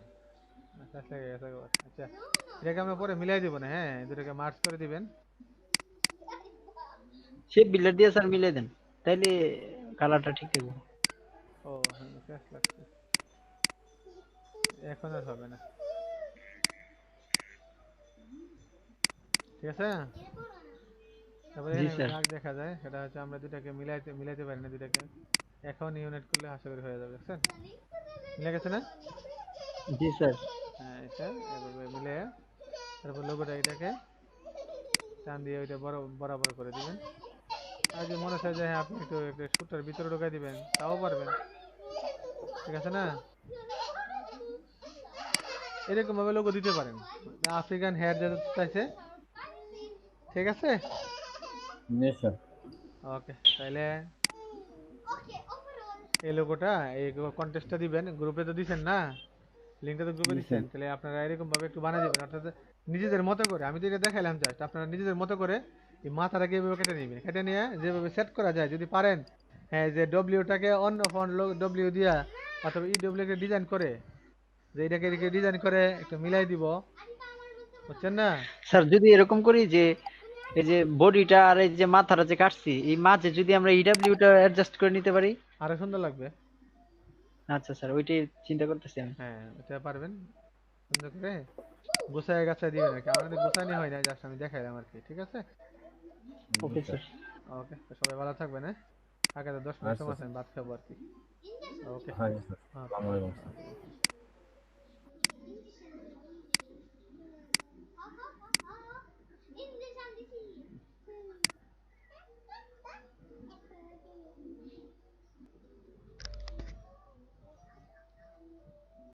আচ্ছা লেগে গেছে একবার। আচ্ছা এটাকে আমরা পরে মিলাই দিব না, হ্যাঁ দুটোকে মার্জ করে দিবেন। শেপ বিল্ডার দিয়ে স্যার মিলে দেন, তাইলে কালারটা ঠিক থাকবে। ও হ্যাঁ ক্যাশ লাগছে, এখন আর হবে না। ঠিক আছে, তারপরে জি এখানে একটা স্যার। দাগ দেখা যায়, সেটা হচ্ছে আমরা দুটাকে মিলাইতে পারি না দুটাকে। এখন ইউনাইট করলে আশা করি হয়ে যাবে, দেখছেন মিলে গেছে না? জি স্যার। হ্যাঁ এটা এভাবে মিলে তারপর লোগোটা এটাকে টান দিয়ে ওইটা বরাবর করে দিবেন। আর যদি মনে হয় যে হ্যাঁ আপনি একটু সুতার ভিতরে ঢোকাই দিবেন তাও পারবেন, ঠিক আছে না? এরকম ভাবে লোগো দিতে পারেন, আফ্রিকান হেয়ার যেটা চাইছে, ঠিক আছে? জি স্যার। ওকে তাহলে এই লোগোটা এই কন্টেস্টটা দিবেন, গ্রুপে তো দিছেন না, লিঙ্কটা তো গ্রুপে দিচ্ছেন, তাহলে আপনারা এরকম ভাবে একটু বানিয়ে দিবেন, অর্থাৎ নিজেদের মতো করে। আমি তো এটা দেখাইলাম জাস্ট, আপনারা নিজেদের মতো করে এই মাথাটাকে এভাবে কেটে নেবেন, কেটে নিয়ে যেভাবে সেট করা যায় যদি পারেন, হ্যাঁ যে ডব্লিউটাকে অন্য ফন্ট ডব্লিউ দিয়া অথবা ইডব্লিউ কে ডিজাইন করে, যে এটাকে এদিকে ডিজাইন করে একটু মিলাই দিব, বুঝছেন না? স্যার যদি এরকম করি যে এই যে বডিটা আর এই যে মাথাটা যে কাটছি, এই মাঝে যদি আমরা ইডব্লিউটা অ্যাডজাস্ট করে নিতে পারি। আরো সুন্দর লাগবে। আচ্ছা স্যার, ওইটাই চিন্তা করতেছি আমি। হ্যাঁ এটা পারবেন সুন্দর করে গোছায় গাছায় দিবেন আর কি, আমাদের গোছানি হয় না, জাস্ট আমি দেখাইলাম আর কি, ঠিক আছে? Okay sir. ওকে সবাই ভালো থাকবেন, হ্যাঁ আগে তো 10 মিনিট সময় আছে, আমি ভাত খাবো আর কি। ওকে হ্যাঁ স্যার। আসসালামু আলাইকুম।